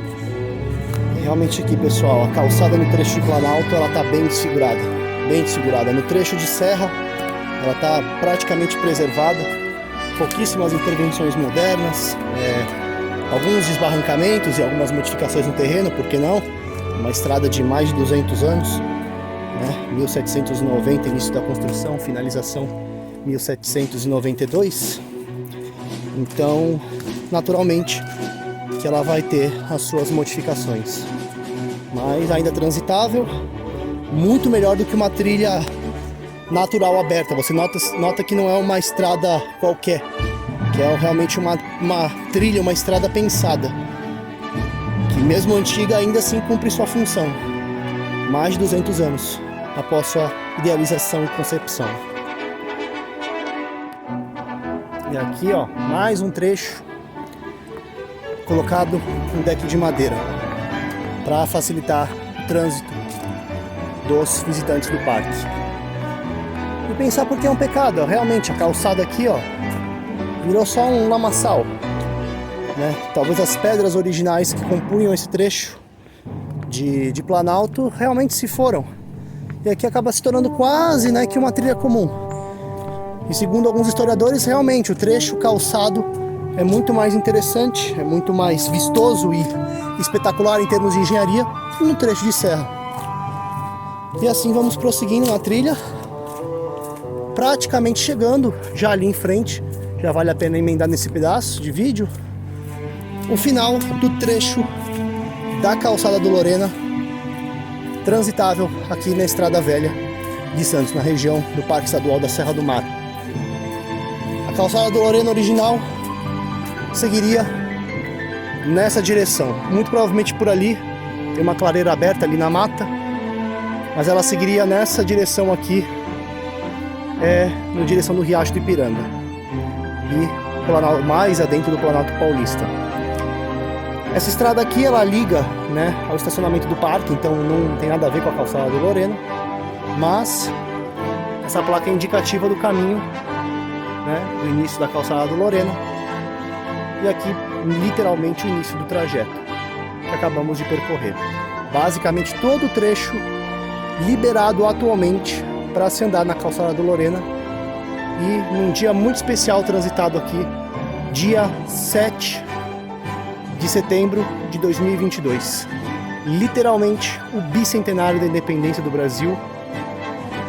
Realmente aqui, pessoal, a calçada no trecho de Planalto, ela está bem desfigurada, bem desfigurada. No trecho de serra, ela está praticamente preservada, pouquíssimas intervenções modernas, alguns desbarrancamentos e algumas modificações no terreno, por que não? Uma estrada de mais de 200 anos, né? 1790, início da construção, finalização 1792. Então, naturalmente, que ela vai ter as suas modificações. Mas ainda transitável, muito melhor do que uma trilha natural aberta. Você nota que não é uma estrada qualquer, que é realmente uma trilha, uma estrada pensada, que mesmo antiga ainda assim cumpre sua função, mais de 200 anos após sua idealização e concepção. E aqui, ó, mais um trecho colocado um deck de madeira para facilitar o trânsito dos visitantes do parque. E pensar porque é um pecado, realmente a calçada aqui, ó, virou só um lamaçal, né? Talvez as pedras originais que compunham esse trecho de Planalto realmente se foram. E aqui acaba se tornando quase, né, que uma trilha comum. E segundo alguns historiadores, realmente o trecho calçado é muito mais interessante, é muito mais vistoso e espetacular em termos de engenharia no trecho de serra. E assim vamos prosseguindo na trilha, praticamente chegando já ali em frente, já vale a pena emendar nesse pedaço de vídeo, o final do trecho da calçada do Lorena, transitável aqui na Estrada Velha de Santos, na região do Parque Estadual da Serra do Mar. A calçada do Lorena original seguiria nessa direção, muito provavelmente por ali, tem uma clareira aberta ali na mata, mas ela seguiria nessa direção aqui, na direção do Riacho do Ipiranga e mais adentro do Planalto Paulista. Essa estrada aqui, ela liga, né, ao estacionamento do parque, então não tem nada a ver com a calçada do Lorena, mas essa placa é indicativa do caminho, né, do início da calçada do Lorena, e aqui literalmente o início do trajeto que acabamos de percorrer. Basicamente todo o trecho liberado atualmente para se andar na calçada do Lorena, e num dia muito especial transitado aqui, dia 7 de setembro de 2022, literalmente o bicentenário da independência do Brasil,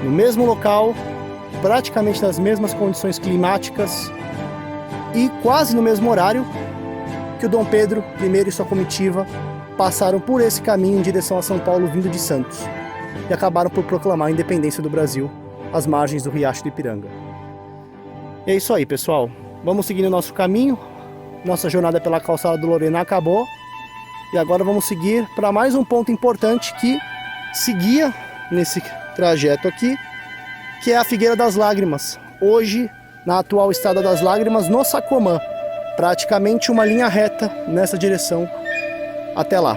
no mesmo local, praticamente nas mesmas condições climáticas e quase no mesmo horário que o Dom Pedro I e sua comitiva passaram por esse caminho em direção a São Paulo vindo de Santos e acabaram por proclamar a independência do Brasil às margens do Riacho do Ipiranga. E é isso aí, pessoal, vamos seguindo o nosso caminho. Nossa jornada pela calçada do Lorena acabou e agora vamos seguir para mais um ponto importante que seguia nesse trajeto aqui, que é a Figueira das Lágrimas, hoje na atual Estrada das Lágrimas, no Sacomã, praticamente uma linha reta nessa direção até lá.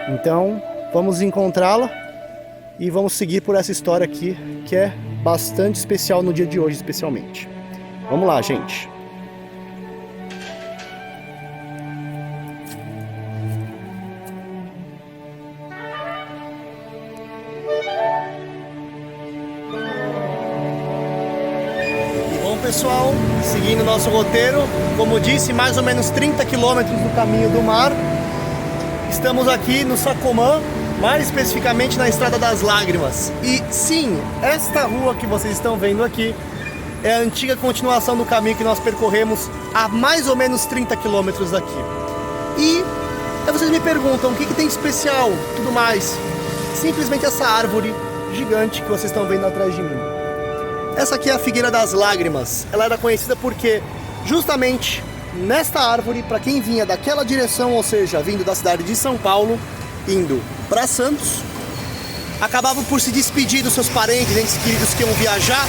Então vamos encontrá-la e vamos seguir por essa história aqui, que é bastante especial no dia de hoje especialmente. Vamos lá, gente. Pessoal, seguindo nosso roteiro, como disse, mais ou menos 30 quilômetros do caminho do mar. Estamos aqui no Sacomã, mais especificamente na Estrada das Lágrimas. E sim, esta rua que vocês estão vendo aqui é a antiga continuação do caminho que nós percorremos a mais ou menos 30 quilômetros daqui. E aí vocês me perguntam o que tem de especial, tudo mais. Simplesmente essa árvore gigante que vocês estão vendo atrás de mim. Essa aqui é a Figueira das Lágrimas. Ela era conhecida porque justamente nesta árvore, para quem vinha daquela direção, ou seja, vindo da cidade de São Paulo, indo para Santos, acabavam por se despedir dos seus parentes, entes queridos que iam viajar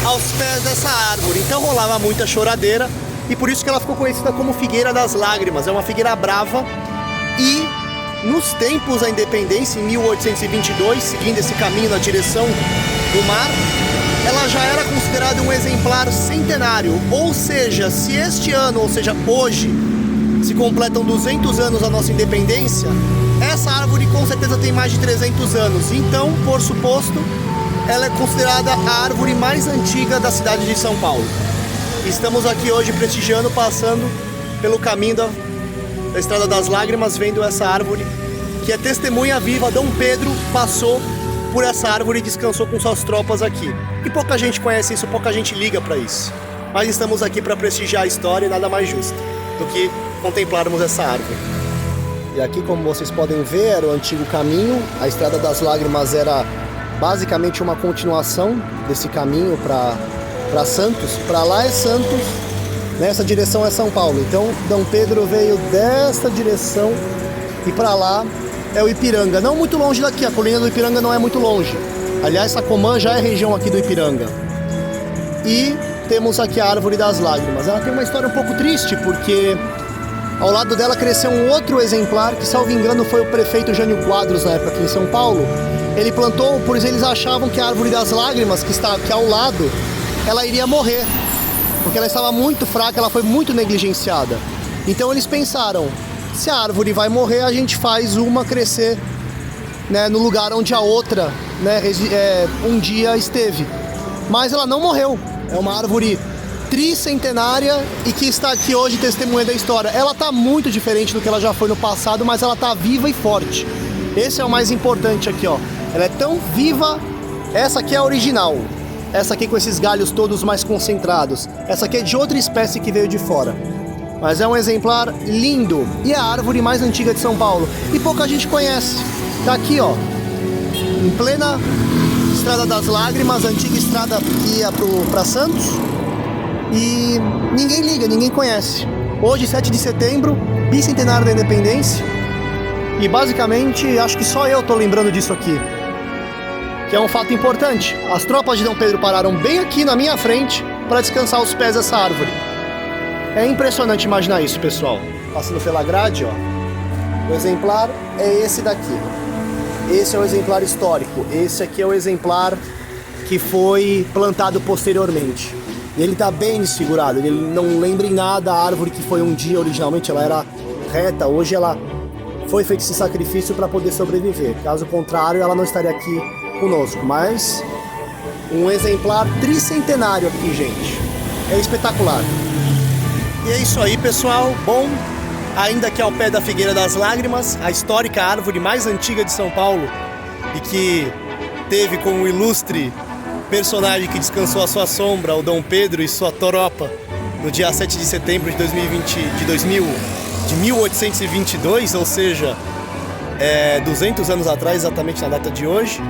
aos pés dessa árvore. Então rolava muita choradeira e por isso que ela ficou conhecida como Figueira das Lágrimas. É uma figueira brava e nos tempos da independência, em 1822, seguindo esse caminho na direção do mar, ela já era considerada um exemplar centenário, ou seja, se este ano, ou seja, hoje, se completam 200 anos da nossa independência, essa árvore com certeza tem mais de 300 anos. Então, por suposto, ela é considerada a árvore mais antiga da cidade de São Paulo. Estamos aqui hoje prestigiando, passando pelo caminho da Estrada das Lágrimas, vendo essa árvore que é testemunha viva. Dom Pedro passou por essa árvore e descansou com suas tropas aqui. E pouca gente conhece isso, pouca gente liga para isso. Mas estamos aqui para prestigiar a história e nada mais justo do que contemplarmos essa árvore. E aqui, como vocês podem ver, era o antigo caminho. A Estrada das Lágrimas era basicamente uma continuação desse caminho para Santos. Para lá é Santos, nessa direção é São Paulo. Então, Dom Pedro veio desta direção e para lá é o Ipiranga, não muito longe daqui, a colina do Ipiranga não é muito longe. Aliás, Sacomã já é região aqui do Ipiranga. E temos aqui a Árvore das Lágrimas. Ela tem uma história um pouco triste, porque ao lado dela cresceu um outro exemplar, que, salvo engano, foi o prefeito Jânio Quadros, na época aqui em São Paulo. Ele plantou, pois eles achavam que a Árvore das Lágrimas, que está aqui ao lado, ela iria morrer, porque ela estava muito fraca, ela foi muito negligenciada. Então eles pensaram, se a árvore vai morrer, a gente faz uma crescer, né, no lugar onde a outra, né, um dia esteve. Mas ela não morreu. É uma árvore tricentenária e que está aqui hoje testemunhando a história. Ela está muito diferente do que ela já foi no passado, mas ela está viva e forte. Esse é o mais importante aqui, ó. Ela é tão viva. Essa aqui é a original. Essa aqui com esses galhos todos mais concentrados. Essa aqui é de outra espécie que veio de fora. Mas é um exemplar lindo e é a árvore mais antiga de São Paulo. E pouca gente conhece. Tá aqui, ó, em plena Estrada das Lágrimas, a antiga estrada que ia para Santos. E ninguém liga, ninguém conhece. Hoje, 7 de setembro, bicentenário da independência. E basicamente, acho que só eu tô lembrando disso aqui. Que é um fato importante. As tropas de Dom Pedro pararam bem aqui na minha frente para descansar os pés dessa árvore. É impressionante imaginar isso, pessoal. Passando pela grade, ó. O exemplar é esse daqui. Esse é o exemplar histórico. Esse aqui é o exemplar que foi plantado posteriormente. Ele está bem desfigurado. Ele não lembra em nada a árvore que foi um dia originalmente. Ela era reta. Hoje ela foi feito esse sacrifício para poder sobreviver. Caso contrário, ela não estaria aqui conosco. Mas um exemplar tricentenário aqui, gente. É espetacular. E é isso aí, pessoal. Bom, ainda aqui ao pé da Figueira das Lágrimas, a histórica árvore mais antiga de São Paulo e que teve como ilustre personagem que descansou a sua sombra, o Dom Pedro e sua toropa, no dia 7 de setembro de 1822, ou seja, 200 anos atrás, exatamente na data de hoje.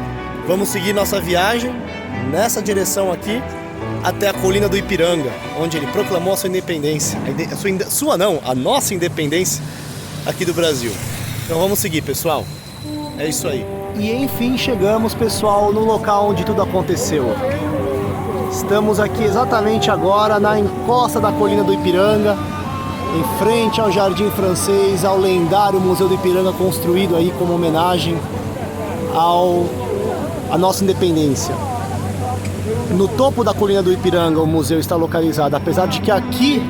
Vamos seguir nossa viagem nessa direção aqui, até a colina do Ipiranga, onde ele proclamou a sua independência. A nossa independência aqui do Brasil. Então vamos seguir, pessoal. É isso aí. E enfim chegamos, pessoal, no local onde tudo aconteceu. Estamos aqui exatamente agora na encosta da colina do Ipiranga, em frente ao Jardim Francês, ao lendário Museu do Ipiranga, construído aí como homenagem à nossa independência. no topo da colina do Ipiranga o museu está localizado, apesar de que aqui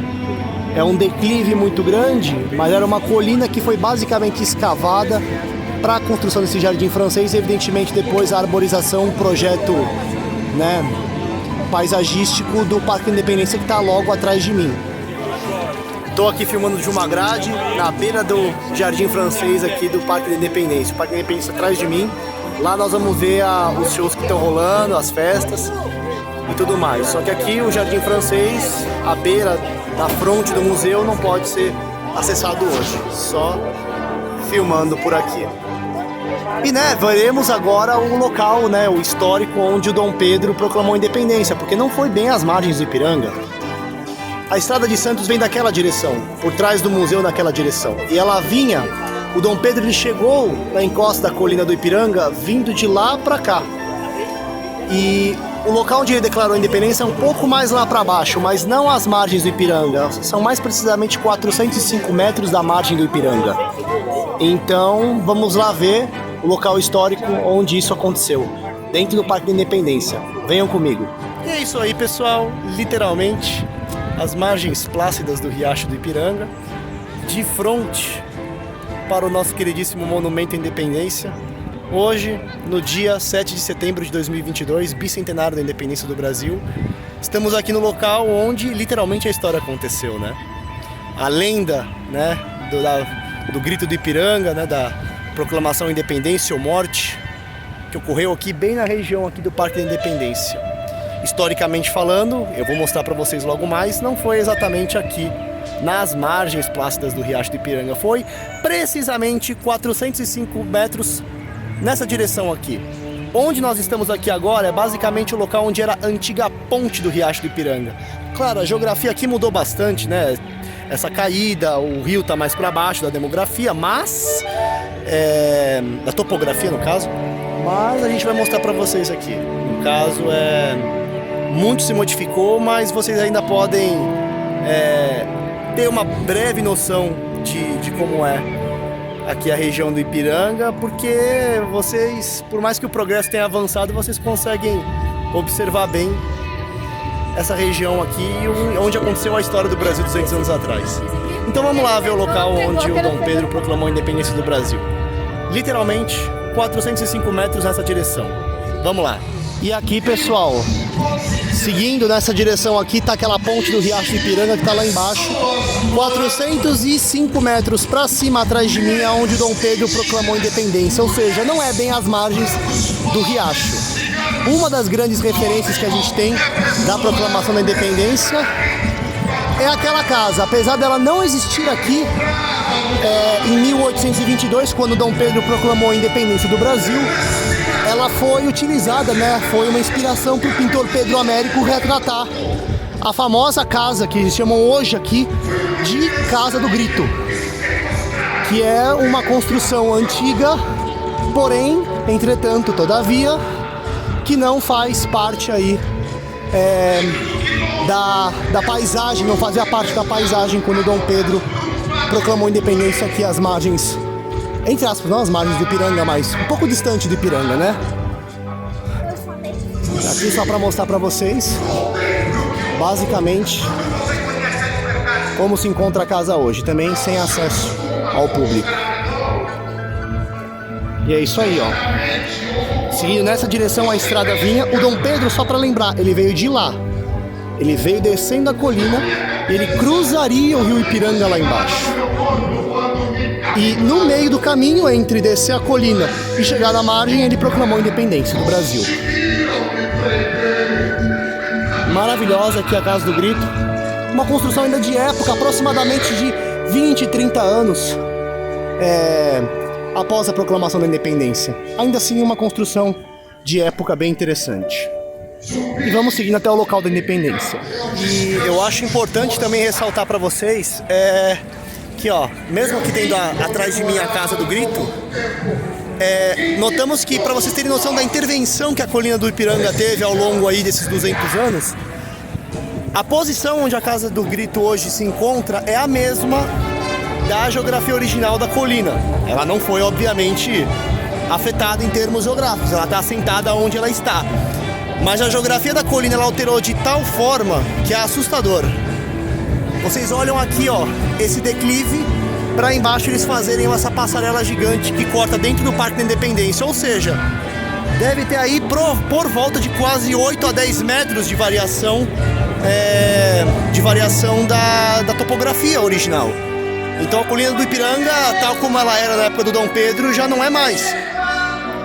é um declive muito grande, mas era uma colina que foi basicamente escavada para a construção desse jardim francês e evidentemente depois a arborização, um projeto, né, paisagístico do Parque Independência que está logo atrás de mim. Estou aqui filmando de uma grade na beira do jardim francês aqui do Parque da Independência. O Parque da Independência atrás de mim. Lá nós vamos ver os shows que estão rolando, as festas e tudo mais. Só que aqui o jardim francês, a beira da fronte do museu, não pode ser acessado hoje. Só filmando por aqui. E veremos agora o local, o histórico onde o Dom Pedro proclamou a independência, porque não foi bem às margens do Ipiranga. A Estrada de Santos vem daquela direção, por trás do museu naquela direção. E ela vinha, o Dom Pedro ele chegou na encosta da colina do Ipiranga, vindo de lá para cá. E o local onde ele declarou a independência é um pouco mais lá para baixo, mas não às margens do Ipiranga. São mais precisamente 405 metros da margem do Ipiranga. Então, vamos lá ver o local histórico onde isso aconteceu, dentro do Parque da Independência. Venham comigo. E é isso aí, pessoal. Literalmente, as margens plácidas do Riacho do Ipiranga, de frente para o nosso queridíssimo Monumento à Independência. Hoje, no dia 7 de setembro de 2022, bicentenário da independência do Brasil, estamos aqui no local onde literalmente a história aconteceu, né? A lenda, do grito do Ipiranga, da proclamação da independência ou morte, que ocorreu aqui bem na região aqui do Parque da Independência. Historicamente falando, eu vou mostrar para vocês logo mais, não foi exatamente aqui nas margens plácidas do Riacho do Ipiranga, foi precisamente 405 metros nessa direção aqui. Onde nós estamos aqui agora é basicamente o local onde era a antiga ponte do Riacho do Ipiranga. Claro, a geografia aqui mudou bastante, essa caída, o rio está mais para baixo da demografia, mas da topografia no caso, mas a gente vai mostrar para vocês aqui. No caso muito se modificou, mas vocês ainda podem ter uma breve noção de como é aqui a região do Ipiranga, porque vocês, por mais que o progresso tenha avançado, vocês conseguem observar bem essa região aqui, onde aconteceu a história do Brasil 200 anos atrás. Então vamos lá ver o local onde o Dom Pedro proclamou a independência do Brasil. Literalmente 405 metros nessa direção. Vamos lá. E aqui, pessoal, seguindo nessa direção aqui, tá aquela ponte do Riacho do Ipiranga que tá lá embaixo. 405 metros para cima atrás de mim é onde o Dom Pedro proclamou a independência, ou seja, não é bem às margens do riacho. Uma das grandes referências que a gente tem da proclamação da independência é aquela casa. Apesar dela não existir aqui, em 1822, quando Dom Pedro proclamou a independência do Brasil, ela foi utilizada, foi uma inspiração para o pintor Pedro Américo retratar a famosa casa que eles chamam hoje aqui de Casa do Grito, que é uma construção antiga, porém, entretanto, todavia, que não faz parte aí da paisagem, não fazia parte da paisagem quando Dom Pedro proclamou a independência aqui às margens, entre aspas, não as margens do Ipiranga, mas um pouco distante do Ipiranga, Aqui só para mostrar para vocês, basicamente, como se encontra a casa hoje, também sem acesso ao público. E é isso aí, Seguindo nessa direção a estrada vinha, o Dom Pedro, só para lembrar, ele veio de lá. Ele veio descendo a colina e ele cruzaria o rio Ipiranga lá embaixo. E no meio do caminho, entre descer a colina e chegar na margem, ele proclamou a independência do Brasil. Maravilhosa aqui a Casa do Grito. Uma construção ainda de época, aproximadamente de 20, 30 anos após a proclamação da independência. Ainda assim, uma construção de época bem interessante. E vamos seguindo até o local da independência. E eu acho importante também ressaltar para vocês que, mesmo aqui tendo atrás de mim a Casa do Grito, notamos que, para vocês terem noção da intervenção que a colina do Ipiranga teve ao longo aí desses 200 anos, a posição onde a Casa do Grito hoje se encontra é a mesma da geografia original da colina. Ela não foi, obviamente, afetada em termos geográficos, ela está assentada onde ela está. Mas a geografia da colina ela alterou de tal forma que é assustador. Vocês olham aqui, ó, esse declive, para embaixo eles fazerem essa passarela gigante que corta dentro do Parque da Independência, ou seja, deve ter aí por volta de quase 8 a 10 metros de variação da topografia original. Então a colina do Ipiranga, tal como ela era na época do Dom Pedro, já não é mais.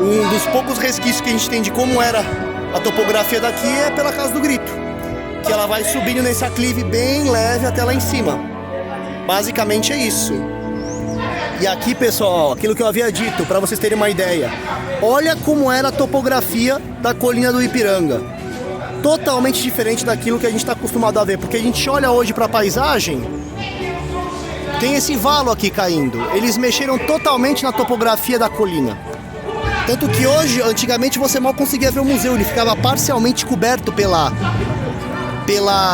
Um dos poucos resquícios que a gente tem de como era a topografia daqui é pela Casa do Grito, que ela vai subindo nesse aclive bem leve até lá em cima. Basicamente é isso. E aqui, pessoal, aquilo que eu havia dito, para vocês terem uma ideia, olha como era a topografia da colina do Ipiranga. Totalmente diferente daquilo que a gente está acostumado a ver, porque a gente olha hoje para a paisagem, tem esse valo aqui caindo. Eles mexeram totalmente na topografia da colina. Tanto que hoje, antigamente, você mal conseguia ver o museu, ele ficava parcialmente coberto pela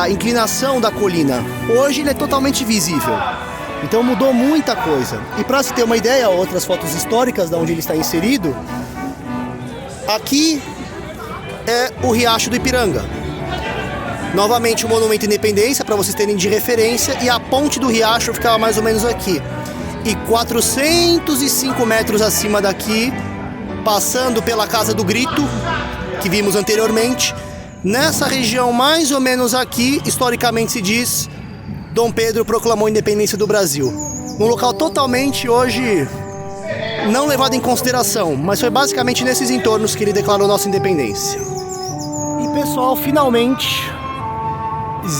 inclinação da colina. Hoje ele é totalmente visível. Então mudou muita coisa. E para se ter uma ideia, outras fotos históricas de onde ele está inserido, aqui é o Riacho do Ipiranga. Novamente o Monumento à Independência, para vocês terem de referência, e a ponte do riacho ficava mais ou menos aqui. E 405 metros acima daqui, passando pela Casa do Grito, que vimos anteriormente, nessa região mais ou menos aqui, historicamente se diz, Dom Pedro proclamou a independência do Brasil. Um local totalmente hoje não levado em consideração, mas foi basicamente nesses entornos que ele declarou nossa independência. E pessoal, finalmente,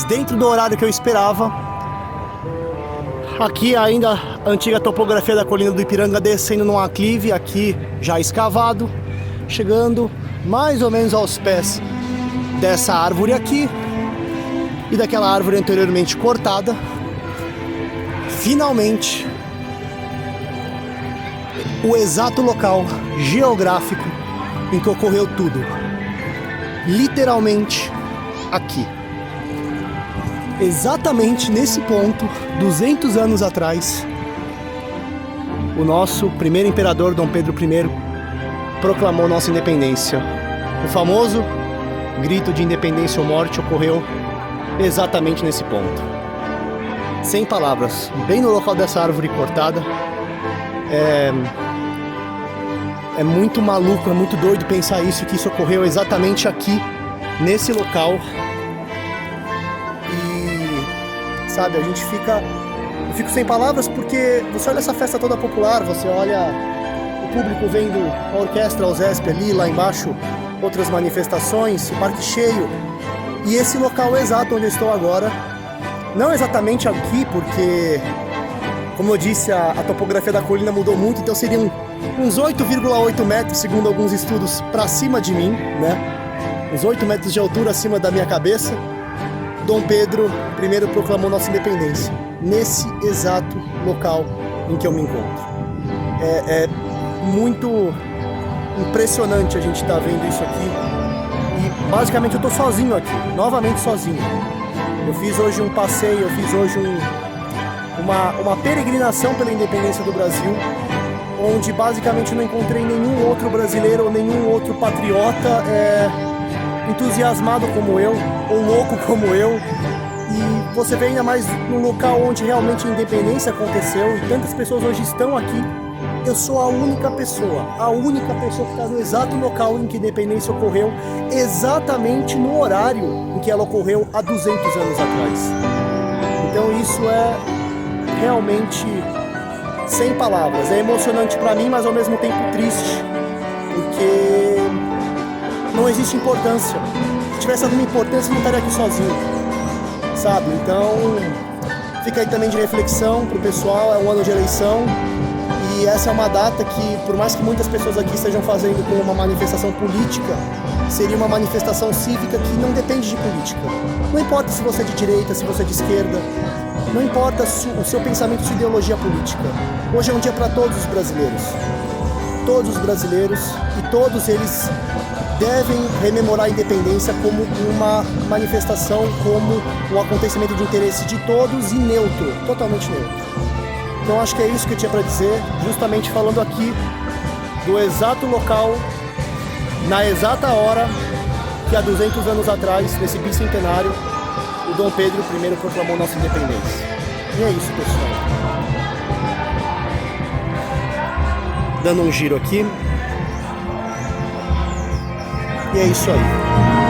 dentro do horário que eu esperava, aqui ainda a antiga topografia da colina do Ipiranga descendo num aclive, aqui já escavado, chegando mais ou menos aos pés dessa árvore aqui e daquela árvore anteriormente cortada. Finalmente, o exato local geográfico em que ocorreu tudo. Literalmente aqui. Exatamente nesse ponto, 200 anos atrás, o nosso primeiro imperador, Dom Pedro I, proclamou nossa independência. O famoso grito de independência ou morte ocorreu exatamente nesse ponto. Sem palavras, bem no local dessa árvore cortada. É muito maluco, é muito doido pensar isso, que isso ocorreu exatamente aqui, nesse local. Sabe, eu fico sem palavras, porque você olha essa festa toda popular, você olha o público vendo a orquestra, a USESP ali, lá embaixo, outras manifestações, o parque cheio, e esse local exato onde eu estou agora, não exatamente aqui, porque, como eu disse, a topografia da colina mudou muito, então seriam uns 8,8 metros, segundo alguns estudos, para cima de mim, né? Uns 8 metros de altura acima da minha cabeça. Dom Pedro I proclamou nossa independência, nesse exato local em que eu me encontro. É muito impressionante a gente estar vendo isso aqui, e basicamente eu estou sozinho aqui, novamente sozinho. Eu fiz hoje um passeio, eu fiz hoje uma peregrinação pela independência do Brasil, onde basicamente não encontrei nenhum outro brasileiro ou nenhum outro patriota entusiasmado como eu, ou louco como eu. E você vê ainda mais no local onde realmente a independência aconteceu, e tantas pessoas hoje estão aqui. Eu sou a única pessoa que está no exato local em que a independência ocorreu, exatamente no horário em que ela ocorreu há 200 anos atrás. Então isso é realmente sem palavras, é emocionante para mim, mas ao mesmo tempo triste, porque não existe importância. Se tivesse alguma importância, eu não estaria aqui sozinho, sabe? Então, fica aí também de reflexão pro pessoal, é um ano de eleição, e essa é uma data que, por mais que muitas pessoas aqui estejam fazendo como uma manifestação política, seria uma manifestação cívica que não depende de política. Não importa se você é de direita, se você é de esquerda, não importa o seu pensamento, sua ideologia política. Hoje é um dia para todos os brasileiros. Todos os brasileiros, e todos eles devem rememorar a independência como uma manifestação, como um acontecimento de interesse de todos e neutro, totalmente neutro. Então acho que é isso que eu tinha para dizer, justamente falando aqui do exato local, na exata hora que há 200 anos atrás, nesse bicentenário, o Dom Pedro I proclamou nossa independência. E é isso, pessoal. Dando um giro aqui. E é isso aí.